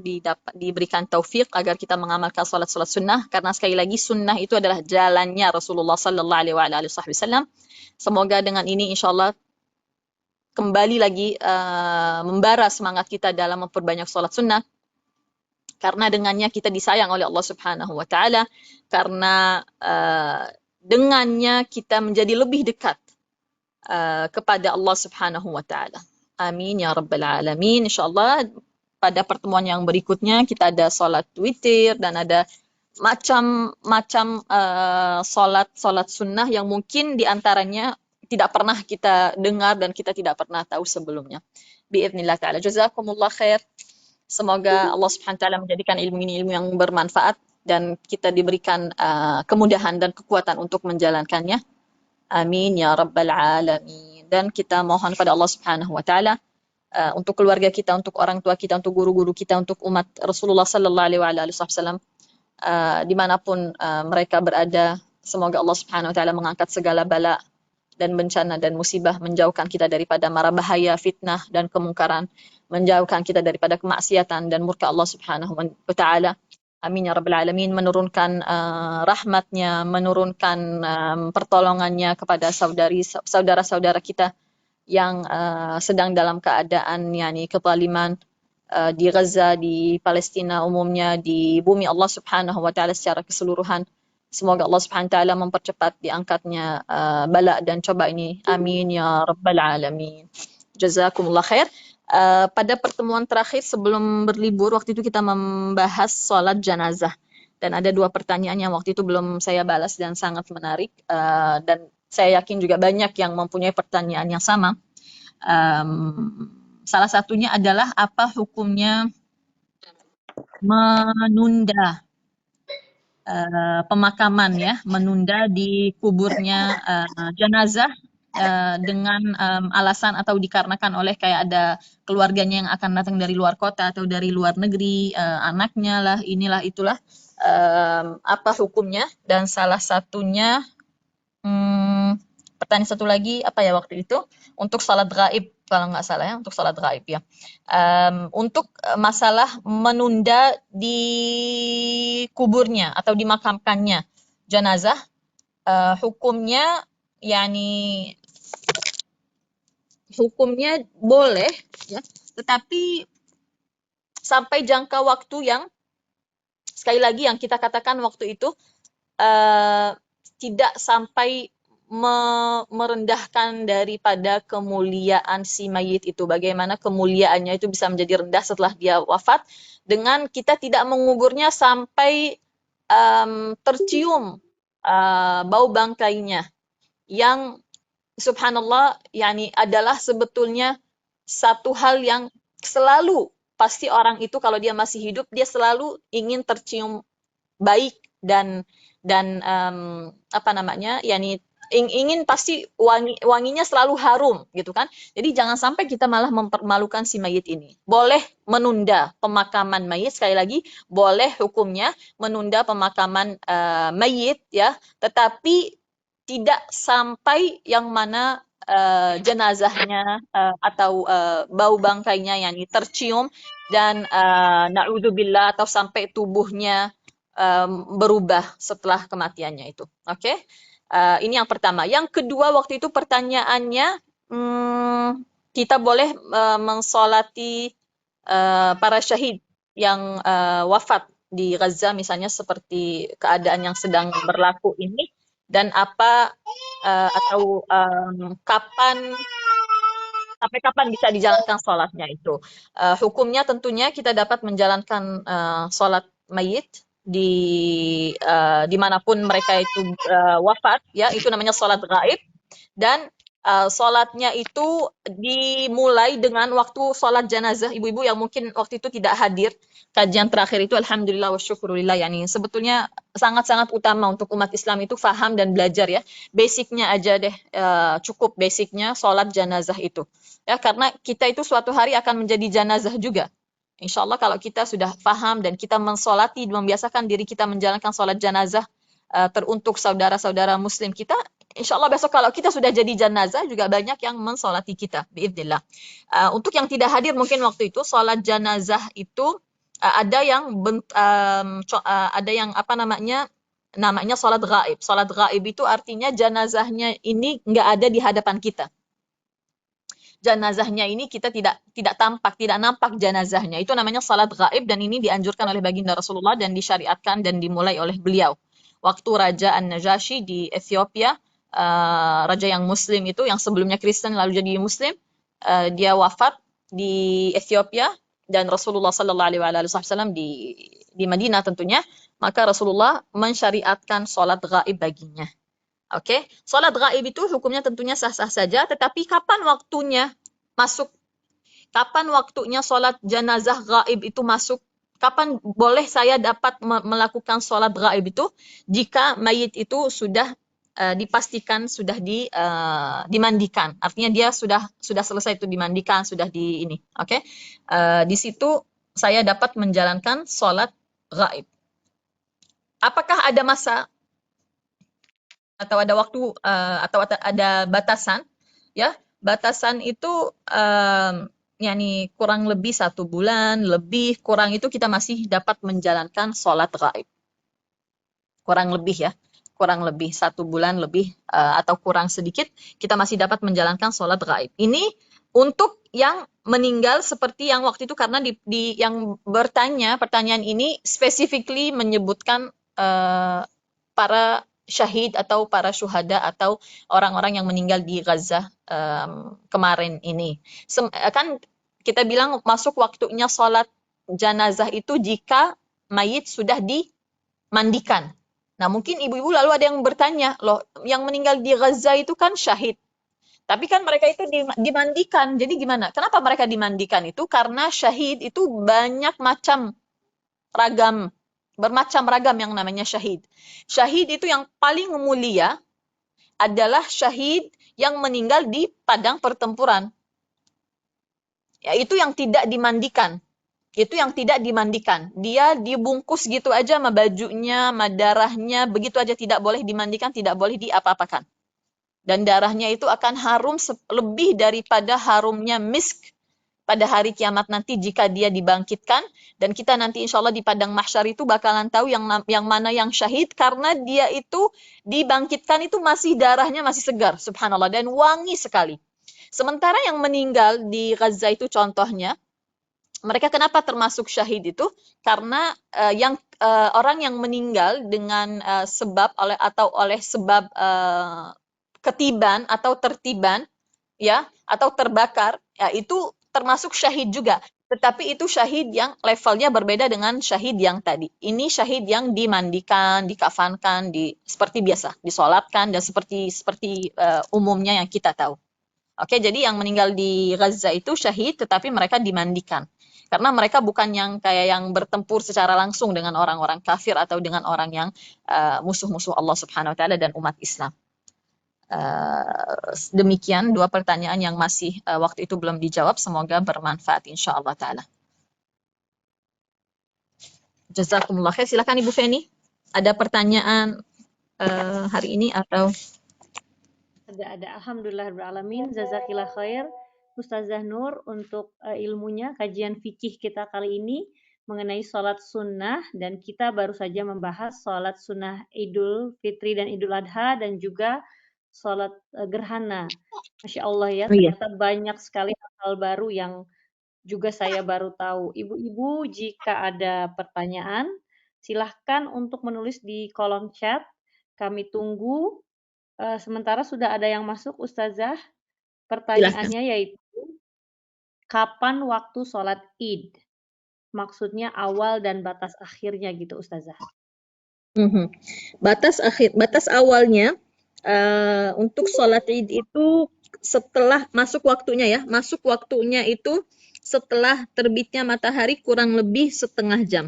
diberikan taufik agar kita mengamalkan sholat-sholat sunnah, karena sekali lagi sunnah itu adalah jalannya Rasulullah sallallahu alaihi wasallam. Semoga dengan ini insyaAllah kembali lagi membara semangat kita dalam memperbanyak sholat sunnah, karena dengannya kita disayang oleh Allah Subhanahu wa taala, karena dengannya kita menjadi lebih dekat kepada Allah Subhanahu wa taala. Amin ya rabbal alamin. Insyaallah pada pertemuan yang berikutnya kita ada salat witir dan ada macam-macam salat sunnah yang mungkin diantaranya tidak pernah kita dengar dan kita tidak pernah tahu sebelumnya. Biidznillah ta'ala. Jazakumullah khair. Semoga Allah Subhanahu wa taala menjadikan ilmu ini ilmu yang bermanfaat dan kita diberikan kemudahan dan kekuatan untuk menjalankannya. Amin ya rabbal alamin. Dan kita mohon pada Allah Subhanahu wa taala untuk keluarga kita, untuk orang tua kita, untuk guru-guru kita, untuk umat Rasulullah sallallahu alaihi wasallam dimanapun mereka berada, semoga Allah Subhanahu wa taala mengangkat segala bala dan bencana dan musibah, menjauhkan kita daripada mara bahaya, fitnah dan kemungkaran, menjauhkan kita daripada kemaksiatan dan murka Allah Subhanahu wa taala. Amin ya rabbal alamin. Menurunkan rahmatnya, menurunkan pertolongannya kepada saudara-saudara kita yang sedang dalam keadaan kezaliman di Gaza, di Palestina umumnya, di bumi Allah Subhanahu wa taala secara keseluruhan. Semoga Allah Subhanahu wa taala mempercepat diangkatnya bala dan coba ini. Amin ya rabbal alamin. Jazakumullah khair. Pada pertemuan terakhir sebelum berlibur, waktu itu kita membahas sholat janazah. Dan ada 2 pertanyaan yang waktu itu belum saya balas dan sangat menarik. Dan saya yakin juga banyak yang mempunyai pertanyaan yang sama. Salah satunya adalah apa hukumnya menunda pemakaman ya, menunda di kuburnya jenazah dengan alasan atau dikarenakan oleh kayak ada keluarganya yang akan datang dari luar kota atau dari luar negeri, anaknya lah, inilah itulah, apa hukumnya? Dan salah satunya pertanyaan satu lagi apa ya waktu itu, untuk salat gaib kalau nggak salah ya, untuk salat gaib ya. Untuk masalah menunda di kuburnya atau dimakamkannya jenazah, hukumnya hukumnya boleh ya, tetapi sampai jangka waktu yang sekali lagi yang kita katakan waktu itu tidak sampai merendahkan daripada kemuliaan si mayit itu. Bagaimana kemuliaannya itu bisa menjadi rendah setelah dia wafat dengan kita tidak menguburnya sampai tercium bau bangkainya yang subhanallah adalah sebetulnya satu hal yang selalu pasti orang itu kalau dia masih hidup dia selalu ingin tercium baik dan apa namanya ingin pasti wanginya selalu harum gitu kan. Jadi jangan sampai kita malah mempermalukan si mayit ini. Boleh menunda pemakaman mayit, sekali lagi boleh hukumnya menunda pemakaman mayit ya, tetapi tidak sampai yang mana jenazahnya atau bau bangkainya tercium dan na'udzubillah atau sampai tubuhnya berubah setelah kematiannya itu. Oke? Ini yang pertama. Yang kedua waktu itu pertanyaannya, kita boleh mensolati para syahid yang wafat di Gaza misalnya seperti keadaan yang sedang berlaku ini dan apa atau sampai kapan bisa dijalankan sholatnya itu. Hukumnya tentunya kita dapat menjalankan sholat mayit dimanapun mereka itu wafat ya, itu namanya sholat gaib dan sholatnya itu dimulai dengan waktu sholat jenazah. Ibu-ibu yang mungkin waktu itu tidak hadir kajian terakhir itu, alhamdulillah wa syukurillah, sebetulnya sangat-sangat utama untuk umat Islam itu faham dan belajar ya, basicnya aja deh, cukup basicnya sholat jenazah itu ya, karena kita itu suatu hari akan menjadi jenazah juga. Insya Allah kalau kita sudah paham dan kita mensolati, membiasakan diri kita menjalankan sholat jenazah teruntuk saudara-saudara muslim kita, insya Allah besok kalau kita sudah jadi jenazah juga banyak yang mensolati kita, biidznillah. Untuk yang tidak hadir mungkin waktu itu, sholat jenazah itu ada yang apa namanya sholat gaib. Sholat gaib itu artinya jenazahnya ini nggak ada di hadapan kita. Janazahnya ini kita tidak nampak janazahnya. Itu namanya salat gaib, dan ini dianjurkan oleh baginda Rasulullah dan disyariatkan dan dimulai oleh beliau. Waktu Raja An-Najasyi di Ethiopia, raja yang Muslim itu, yang sebelumnya Kristen lalu jadi Muslim, dia wafat di Ethiopia, dan Rasulullah Sallallahu Alaihi Wasallam di Madinah tentunya, maka Rasulullah mensyariatkan salat gaib baginya. Oke, salat gaib itu hukumnya tentunya sah-sah saja, tetapi kapan waktunya masuk? Kapan waktunya salat jenazah gaib itu masuk? Kapan boleh saya dapat melakukan salat gaib itu? Jika mayit itu sudah dipastikan sudah dimandikan. Artinya dia sudah selesai itu dimandikan, sudah di ini. Oke. Di situ saya dapat menjalankan salat gaib. Apakah ada masa atau ada waktu atau ada batasan? Ya, batasan itu yakni kurang lebih 1 bulan, lebih kurang itu kita masih dapat menjalankan sholat gaib. Kurang lebih ya, kurang lebih 1 bulan lebih atau kurang sedikit kita masih dapat menjalankan sholat gaib. Ini untuk yang meninggal seperti yang waktu itu, karena di yang bertanya pertanyaan ini specifically menyebutkan para syahid atau para syuhada atau orang-orang yang meninggal di Gaza kemarin ini. Kan kita bilang masuk waktunya sholat jenazah itu jika mayit sudah dimandikan. Nah, mungkin ibu-ibu lalu ada yang bertanya, loh, yang meninggal di Gaza itu kan syahid. Tapi kan mereka itu dimandikan. Jadi gimana? Kenapa mereka dimandikan itu? Karena syahid itu banyak macam ragam, bermacam ragam yang namanya syahid. Syahid itu yang paling mulia adalah syahid yang meninggal di padang pertempuran. Ya, itu yang tidak dimandikan. Itu yang tidak dimandikan. Dia dibungkus gitu aja sama bajunya, sama darahnya, begitu aja, tidak boleh dimandikan, tidak boleh diapa-apakan. Dan darahnya itu akan harum lebih daripada harumnya misk pada hari kiamat nanti jika dia dibangkitkan. Dan kita nanti insya Allah di padang mahsyar itu bakalan tahu yang mana yang syahid, karena dia itu dibangkitkan itu masih darahnya masih segar, subhanallah, dan wangi sekali. Sementara yang meninggal di Gaza itu contohnya, mereka kenapa termasuk syahid itu? Karena orang yang meninggal dengan sebab oleh sebab ketiban atau tertiban, ya, atau terbakar, ya, itu termasuk syahid juga. Tetapi itu syahid yang levelnya berbeda dengan syahid yang tadi. Ini syahid yang dimandikan, dikafankan, seperti biasa, disolatkan, dan seperti umumnya yang kita tahu. Oke, jadi yang meninggal di Gaza itu syahid, tetapi mereka dimandikan. Karena mereka bukan yang kayak yang bertempur secara langsung dengan orang-orang kafir atau dengan orang yang musuh-musuh Allah Subhanahu wa taala dan umat Islam. Demikian 2 pertanyaan yang masih waktu itu belum dijawab, semoga bermanfaat insyaallah taala. Jazakumullah khair. Silakan Ibu Feni, ada pertanyaan hari ini atau? Ada. Alhamdulillahirrahmanirrahim. Jazakillah khair Ustazah Nur untuk ilmunya, kajian fikih kita kali ini mengenai sholat sunnah, dan kita baru saja membahas sholat sunnah Idul Fitri dan Idul Adha, dan juga sholat gerhana. Masya Allah ya, ternyata banyak sekali hal baru yang juga saya baru tahu. Ibu-ibu, jika ada pertanyaan, silahkan untuk menulis di kolom chat. Kami tunggu. Sementara sudah ada yang masuk, Ustazah. Pertanyaannya yaitu, kapan waktu sholat Id? Maksudnya awal dan batas akhirnya gitu, Ustazah. Batas awalnya untuk sholat Id itu setelah masuk waktunya ya. Masuk waktunya itu setelah terbitnya matahari kurang lebih setengah jam.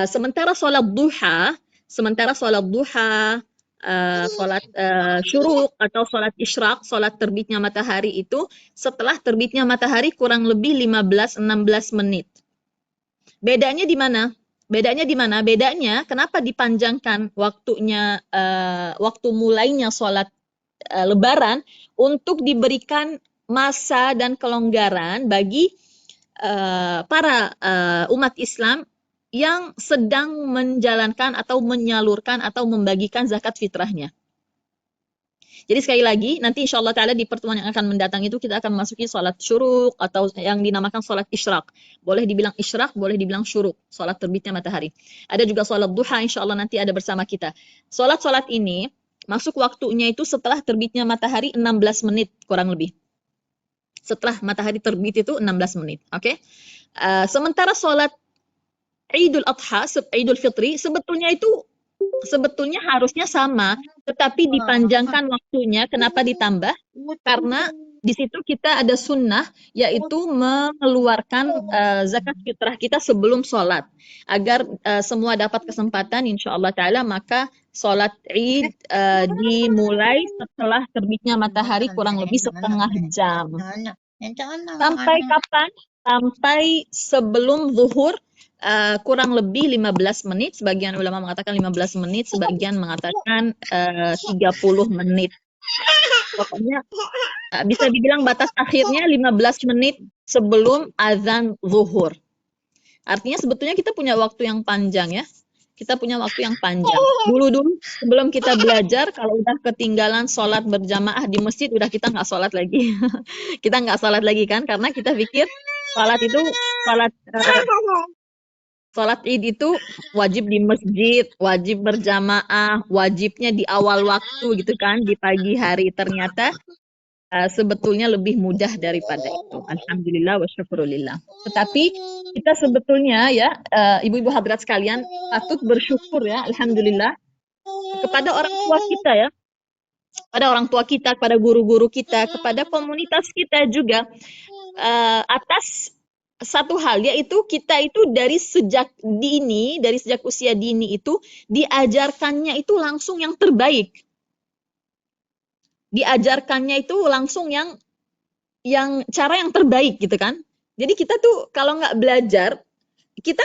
Sementara sholat duha, sholat syuruk atau sholat isyraq, sholat terbitnya matahari itu setelah terbitnya matahari kurang lebih 15-16 menit. Bedanya di mana? Bedanya kenapa dipanjangkan waktunya, waktu mulainya sholat lebaran, untuk diberikan masa dan kelonggaran bagi para umat Islam yang sedang menjalankan atau menyalurkan atau membagikan zakat fitrahnya. Jadi sekali lagi, nanti insya Allah Ta'ala di pertemuan yang akan mendatang itu kita akan memasuki sholat syuruk atau yang dinamakan sholat isyraq. Boleh dibilang isyraq, boleh dibilang syuruk, sholat terbitnya matahari. Ada juga sholat duha, insya Allah nanti ada bersama kita. Sholat-sholat ini masuk waktunya itu setelah terbitnya matahari 16 menit kurang lebih. Setelah matahari terbit itu 16 menit. Oke? Sementara sholat Idul Adha, Idul Fitri, sebetulnya harusnya sama, tetapi dipanjangkan waktunya. Kenapa ditambah? Karena di situ kita ada sunnah, yaitu mengeluarkan zakat fitrah kita sebelum sholat. Agar semua dapat kesempatan, insya Allah Ta'ala, maka sholat Id dimulai setelah terbitnya matahari kurang lebih setengah jam. Sampai kapan? Sampai sebelum zuhur, kurang lebih 15 menit. Sebagian ulama mengatakan 15 menit, sebagian mengatakan 30 menit. Pokoknya bisa dibilang batas akhirnya 15 menit sebelum azan zuhur. Artinya sebetulnya kita punya waktu yang panjang ya. Kita punya waktu yang panjang. Dulu sebelum kita belajar, kalau udah ketinggalan sholat berjamaah di masjid, udah kita nggak sholat lagi. Kita nggak sholat lagi kan, karena kita pikir sholat Id itu wajib di masjid, wajib berjamaah, wajibnya di awal waktu gitu kan, di pagi hari. Ternyata sebetulnya lebih mudah daripada itu. Alhamdulillah wa syukurillah. Tetapi kita sebetulnya ya, ibu-ibu hadirat sekalian, patut bersyukur ya, alhamdulillah, kepada orang tua kita ya, kepada orang tua kita, kepada guru-guru kita, kepada komunitas kita juga, atas satu hal, yaitu kita itu dari sejak usia dini itu diajarkannya itu langsung yang terbaik. Diajarkannya itu langsung yang cara yang terbaik gitu kan. Jadi kita tuh kalau nggak belajar, kita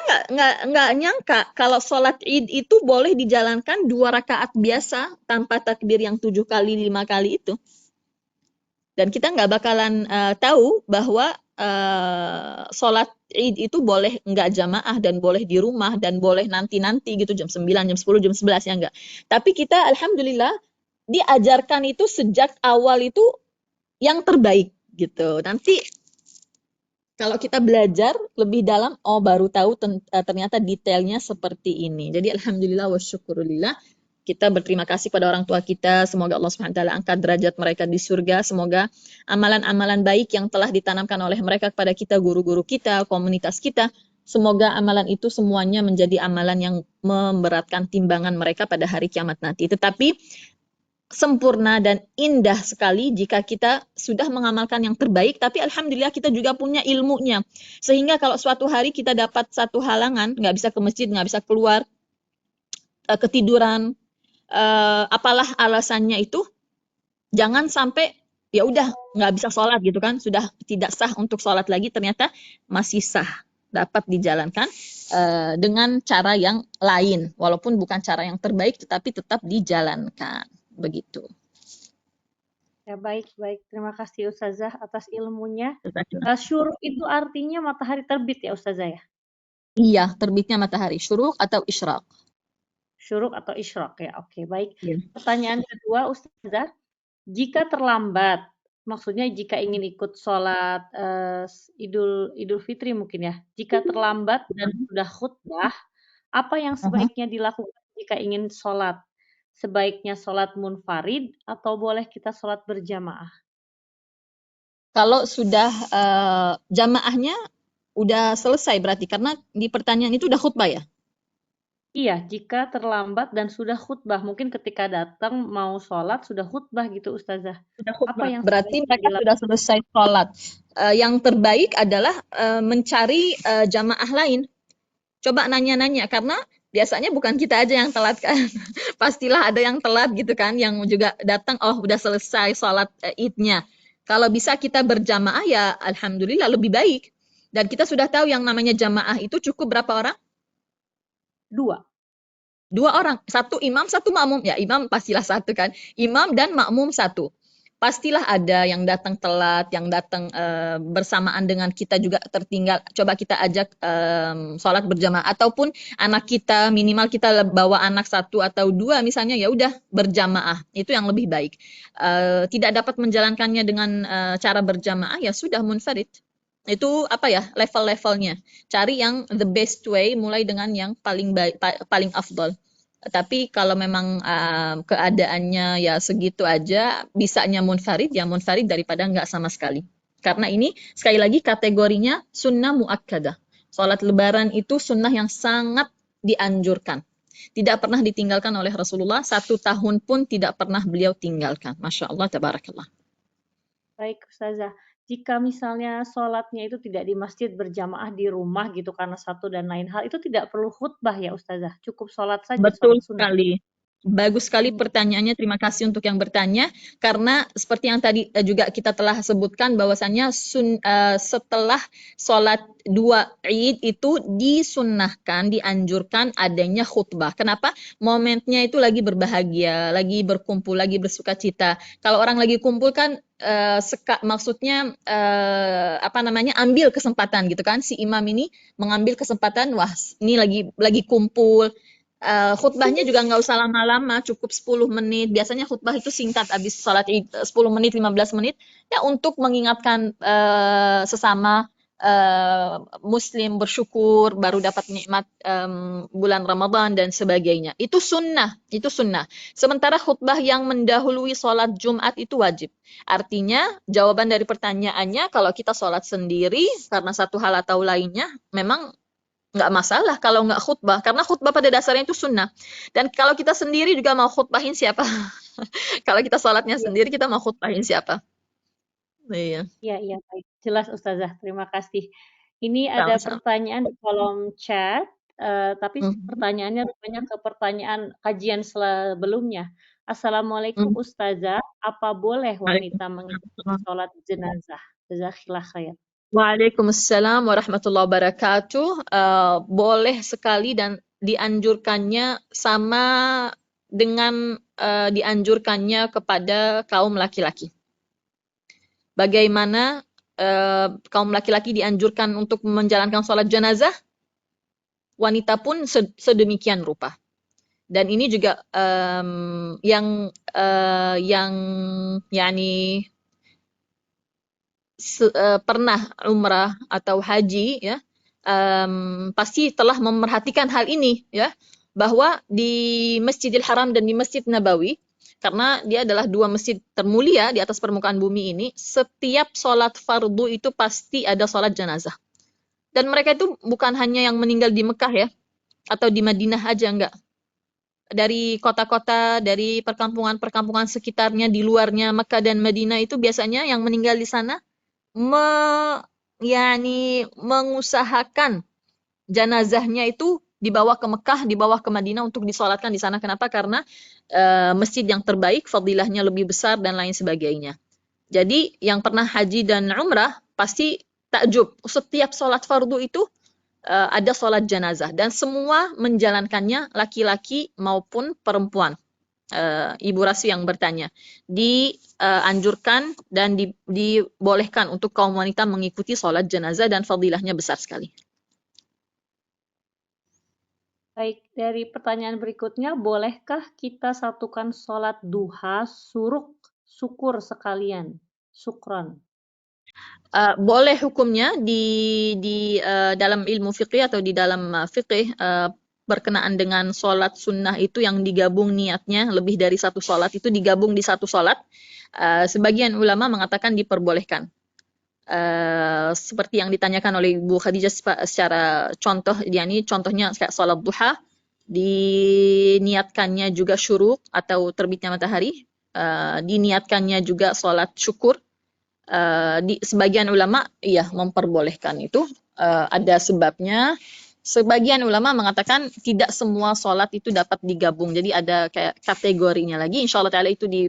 nggak nyangka kalau sholat Id itu boleh dijalankan 2 rakaat biasa tanpa takbir yang 7 kali 5 kali itu. Dan kita nggak bakalan tahu bahwa sholat Id itu boleh nggak jamaah dan boleh di rumah dan boleh nanti-nanti gitu jam 9, jam 10, jam 11 ya nggak. Tapi kita alhamdulillah diajarkan itu sejak awal itu yang terbaik gitu. Nanti kalau kita belajar lebih dalam, baru tahu ternyata detailnya seperti ini. Jadi alhamdulillah wa syukurillah, kita berterima kasih pada orang tua kita. Semoga Allah SWT angkat derajat mereka di surga. Semoga amalan-amalan baik yang telah ditanamkan oleh mereka kepada kita, guru-guru kita, komunitas kita, semoga amalan itu semuanya menjadi amalan yang memberatkan timbangan mereka pada hari kiamat nanti. Tetapi sempurna dan indah sekali jika kita sudah mengamalkan yang terbaik, tapi alhamdulillah kita juga punya ilmunya. Sehingga kalau suatu hari kita dapat satu halangan, nggak bisa ke masjid, nggak bisa keluar, ketiduran, apalah alasannya itu, jangan sampai ya udah nggak bisa sholat gitu kan, sudah tidak sah untuk sholat lagi, ternyata masih sah, dapat dijalankan dengan cara yang lain, walaupun bukan cara yang terbaik, tetapi tetap dijalankan. Begitu. Ya, baik. Terima kasih Ustazah atas ilmunya. Syuruk itu artinya matahari terbit ya Ustazah ya? Iya, terbitnya matahari. Syuruk atau isyraq? Syuruk atau isyraq ya. Oke, baik. Iya. Pertanyaan kedua Ustazah, jika terlambat, maksudnya jika ingin ikut sholat Idul Fitri mungkin ya, jika terlambat dan sudah khutbah, apa yang sebaiknya dilakukan jika ingin sholat? Sebaiknya sholat munfarid atau boleh kita sholat berjamaah? Kalau sudah jamaahnya udah selesai berarti, karena di pertanyaan itu udah khutbah ya? Iya, jika terlambat dan sudah khutbah, mungkin ketika datang mau sholat sudah khutbah gitu Ustazah. Sudah khutbah. Apa yang Berarti sebaiknya mereka sudah selesai sholat. Yang terbaik adalah mencari jamaah lain. Coba nanya-nanya, karena biasanya bukan kita aja yang telat kan. Pastilah ada yang telat gitu kan, yang juga datang, udah selesai sholat Idnya. Kalau bisa kita berjamaah ya alhamdulillah lebih baik. Dan kita sudah tahu yang namanya jamaah itu cukup berapa orang? 2 orang. 1 imam, 1 makmum. Ya imam pastilah 1 kan. Imam dan makmum 1. pastilah ada yang datang telat, yang datang bersamaan dengan kita juga tertinggal. Coba kita ajak sholat berjamaah, ataupun anak kita minimal kita bawa anak satu atau dua misalnya, ya udah berjamaah, itu yang lebih baik. Tidak dapat menjalankannya dengan cara berjamaah, ya sudah munfarid. Itu apa ya, level-levelnya. Cari yang the best way, mulai dengan yang paling baik, paling afdol. Tapi kalau memang keadaannya ya segitu aja, bisanya munfarid, ya munfarid daripada nggak sama sekali. Karena ini sekali lagi kategorinya sunnah muakkadah. Sholat lebaran itu sunnah yang sangat dianjurkan. Tidak pernah ditinggalkan oleh Rasulullah, 1 tahun pun tidak pernah beliau tinggalkan. Masya Allah, tabarakallah. Baik, Ustazah. Jika misalnya sholatnya itu tidak di masjid, berjamaah di rumah gitu karena satu dan lain hal, itu tidak perlu khutbah ya Ustazah? Cukup sholat saja, Betul sholat sunnah. sekali. Bagus sekali Hmm. pertanyaannya, terima kasih untuk yang bertanya. Karena seperti yang tadi juga kita telah sebutkan bahwasannya setelah sholat 2 Id itu disunnahkan, dianjurkan adanya khutbah. Kenapa? Momennya itu lagi berbahagia, lagi berkumpul, lagi bersuka cita. Kalau orang lagi kumpul kan maksudnya apa namanya, ambil kesempatan gitu kan, si imam ini mengambil kesempatan, wah ini lagi kumpul. Khutbahnya juga nggak usah lama-lama, cukup 10 menit. Biasanya khutbah itu singkat, habis sholat Id 10 menit, 15 menit, ya untuk mengingatkan sesama Muslim bersyukur baru dapat nikmat bulan Ramadan dan sebagainya. Itu sunnah, itu sunnah. Sementara khutbah yang mendahului sholat Jumat itu wajib. Artinya jawaban dari pertanyaannya, kalau kita sholat sendiri karena satu hal atau lainnya, memang nggak masalah kalau nggak khutbah, karena khutbah pada dasarnya itu sunnah. Dan kalau kita sendiri juga mau khutbahin siapa? Kalau kita sholatnya Iya, sendiri, kita mau khutbahin siapa? Iya, iya, baik. Jelas Ustazah, terima kasih. Ini ada sama-sama. pertanyaan di kolom chat, tapi Mhm, pertanyaannya rupanya ke pertanyaan kajian sebelumnya. Assalamualaikum mhm. Ustazah, apa boleh wanita mengikuti Waalaikumsalam. sholat jenazah? Jazakallah khair. Waalaikumsalam warahmatullahi wabarakatuh. Boleh sekali dan dianjurkannya sama dengan dianjurkannya kepada kaum laki-laki. Bagaimana kaum laki-laki dianjurkan untuk menjalankan sholat jenazah, wanita pun sedemikian rupa. Dan ini juga yang yakni pernah umrah atau haji ya, pasti telah memerhatikan hal ini ya, bahwa di Masjidil Haram dan di Masjid Nabawi, karena dia adalah 2 masjid termulia di atas permukaan bumi ini, setiap sholat fardu itu pasti ada sholat jenazah. Dan mereka itu bukan hanya yang meninggal di Mekah ya, atau di Madinah aja, enggak. Dari kota-kota, dari perkampungan-perkampungan sekitarnya, di luarnya Mekah dan Madinah itu biasanya yang meninggal di sana mengusahakan jenazahnya itu dibawa ke Mekah, dibawa ke Madinah untuk disolatkan di sana. Kenapa? Karena masjid yang terbaik, fadilahnya lebih besar dan lain sebagainya. Jadi yang pernah haji dan umrah pasti takjub. Setiap sholat fardu itu ada sholat jenazah dan semua menjalankannya, laki-laki maupun perempuan. Ibu Rasi yang bertanya, dianjurkan dan dibolehkan untuk kaum wanita mengikuti sholat jenazah dan fadilahnya besar sekali. Baik, dari pertanyaan berikutnya, bolehkah kita satukan sholat duha, syukur sekalian? Syukron. Boleh hukumnya di dalam ilmu fikih atau di dalam fikih berkenaan dengan sholat sunnah itu yang digabung niatnya lebih dari satu sholat itu digabung di satu sholat. Sebagian ulama mengatakan diperbolehkan. Seperti yang ditanyakan oleh Ibu Khadijah secara contoh, yakni contohnya kayak sholat duha, diniatkannya juga syuruk atau terbitnya matahari, diniatkannya juga sholat syukur. Di sebagian ulama iya memperbolehkan itu, ada sebabnya. Sebagian ulama mengatakan tidak semua sholat itu dapat digabung, jadi ada kayak kategorinya lagi. Insya Allah Ta'ala itu di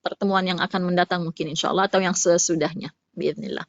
pertemuan yang akan mendatang mungkin insya Allah, atau yang sesudahnya biidznillah.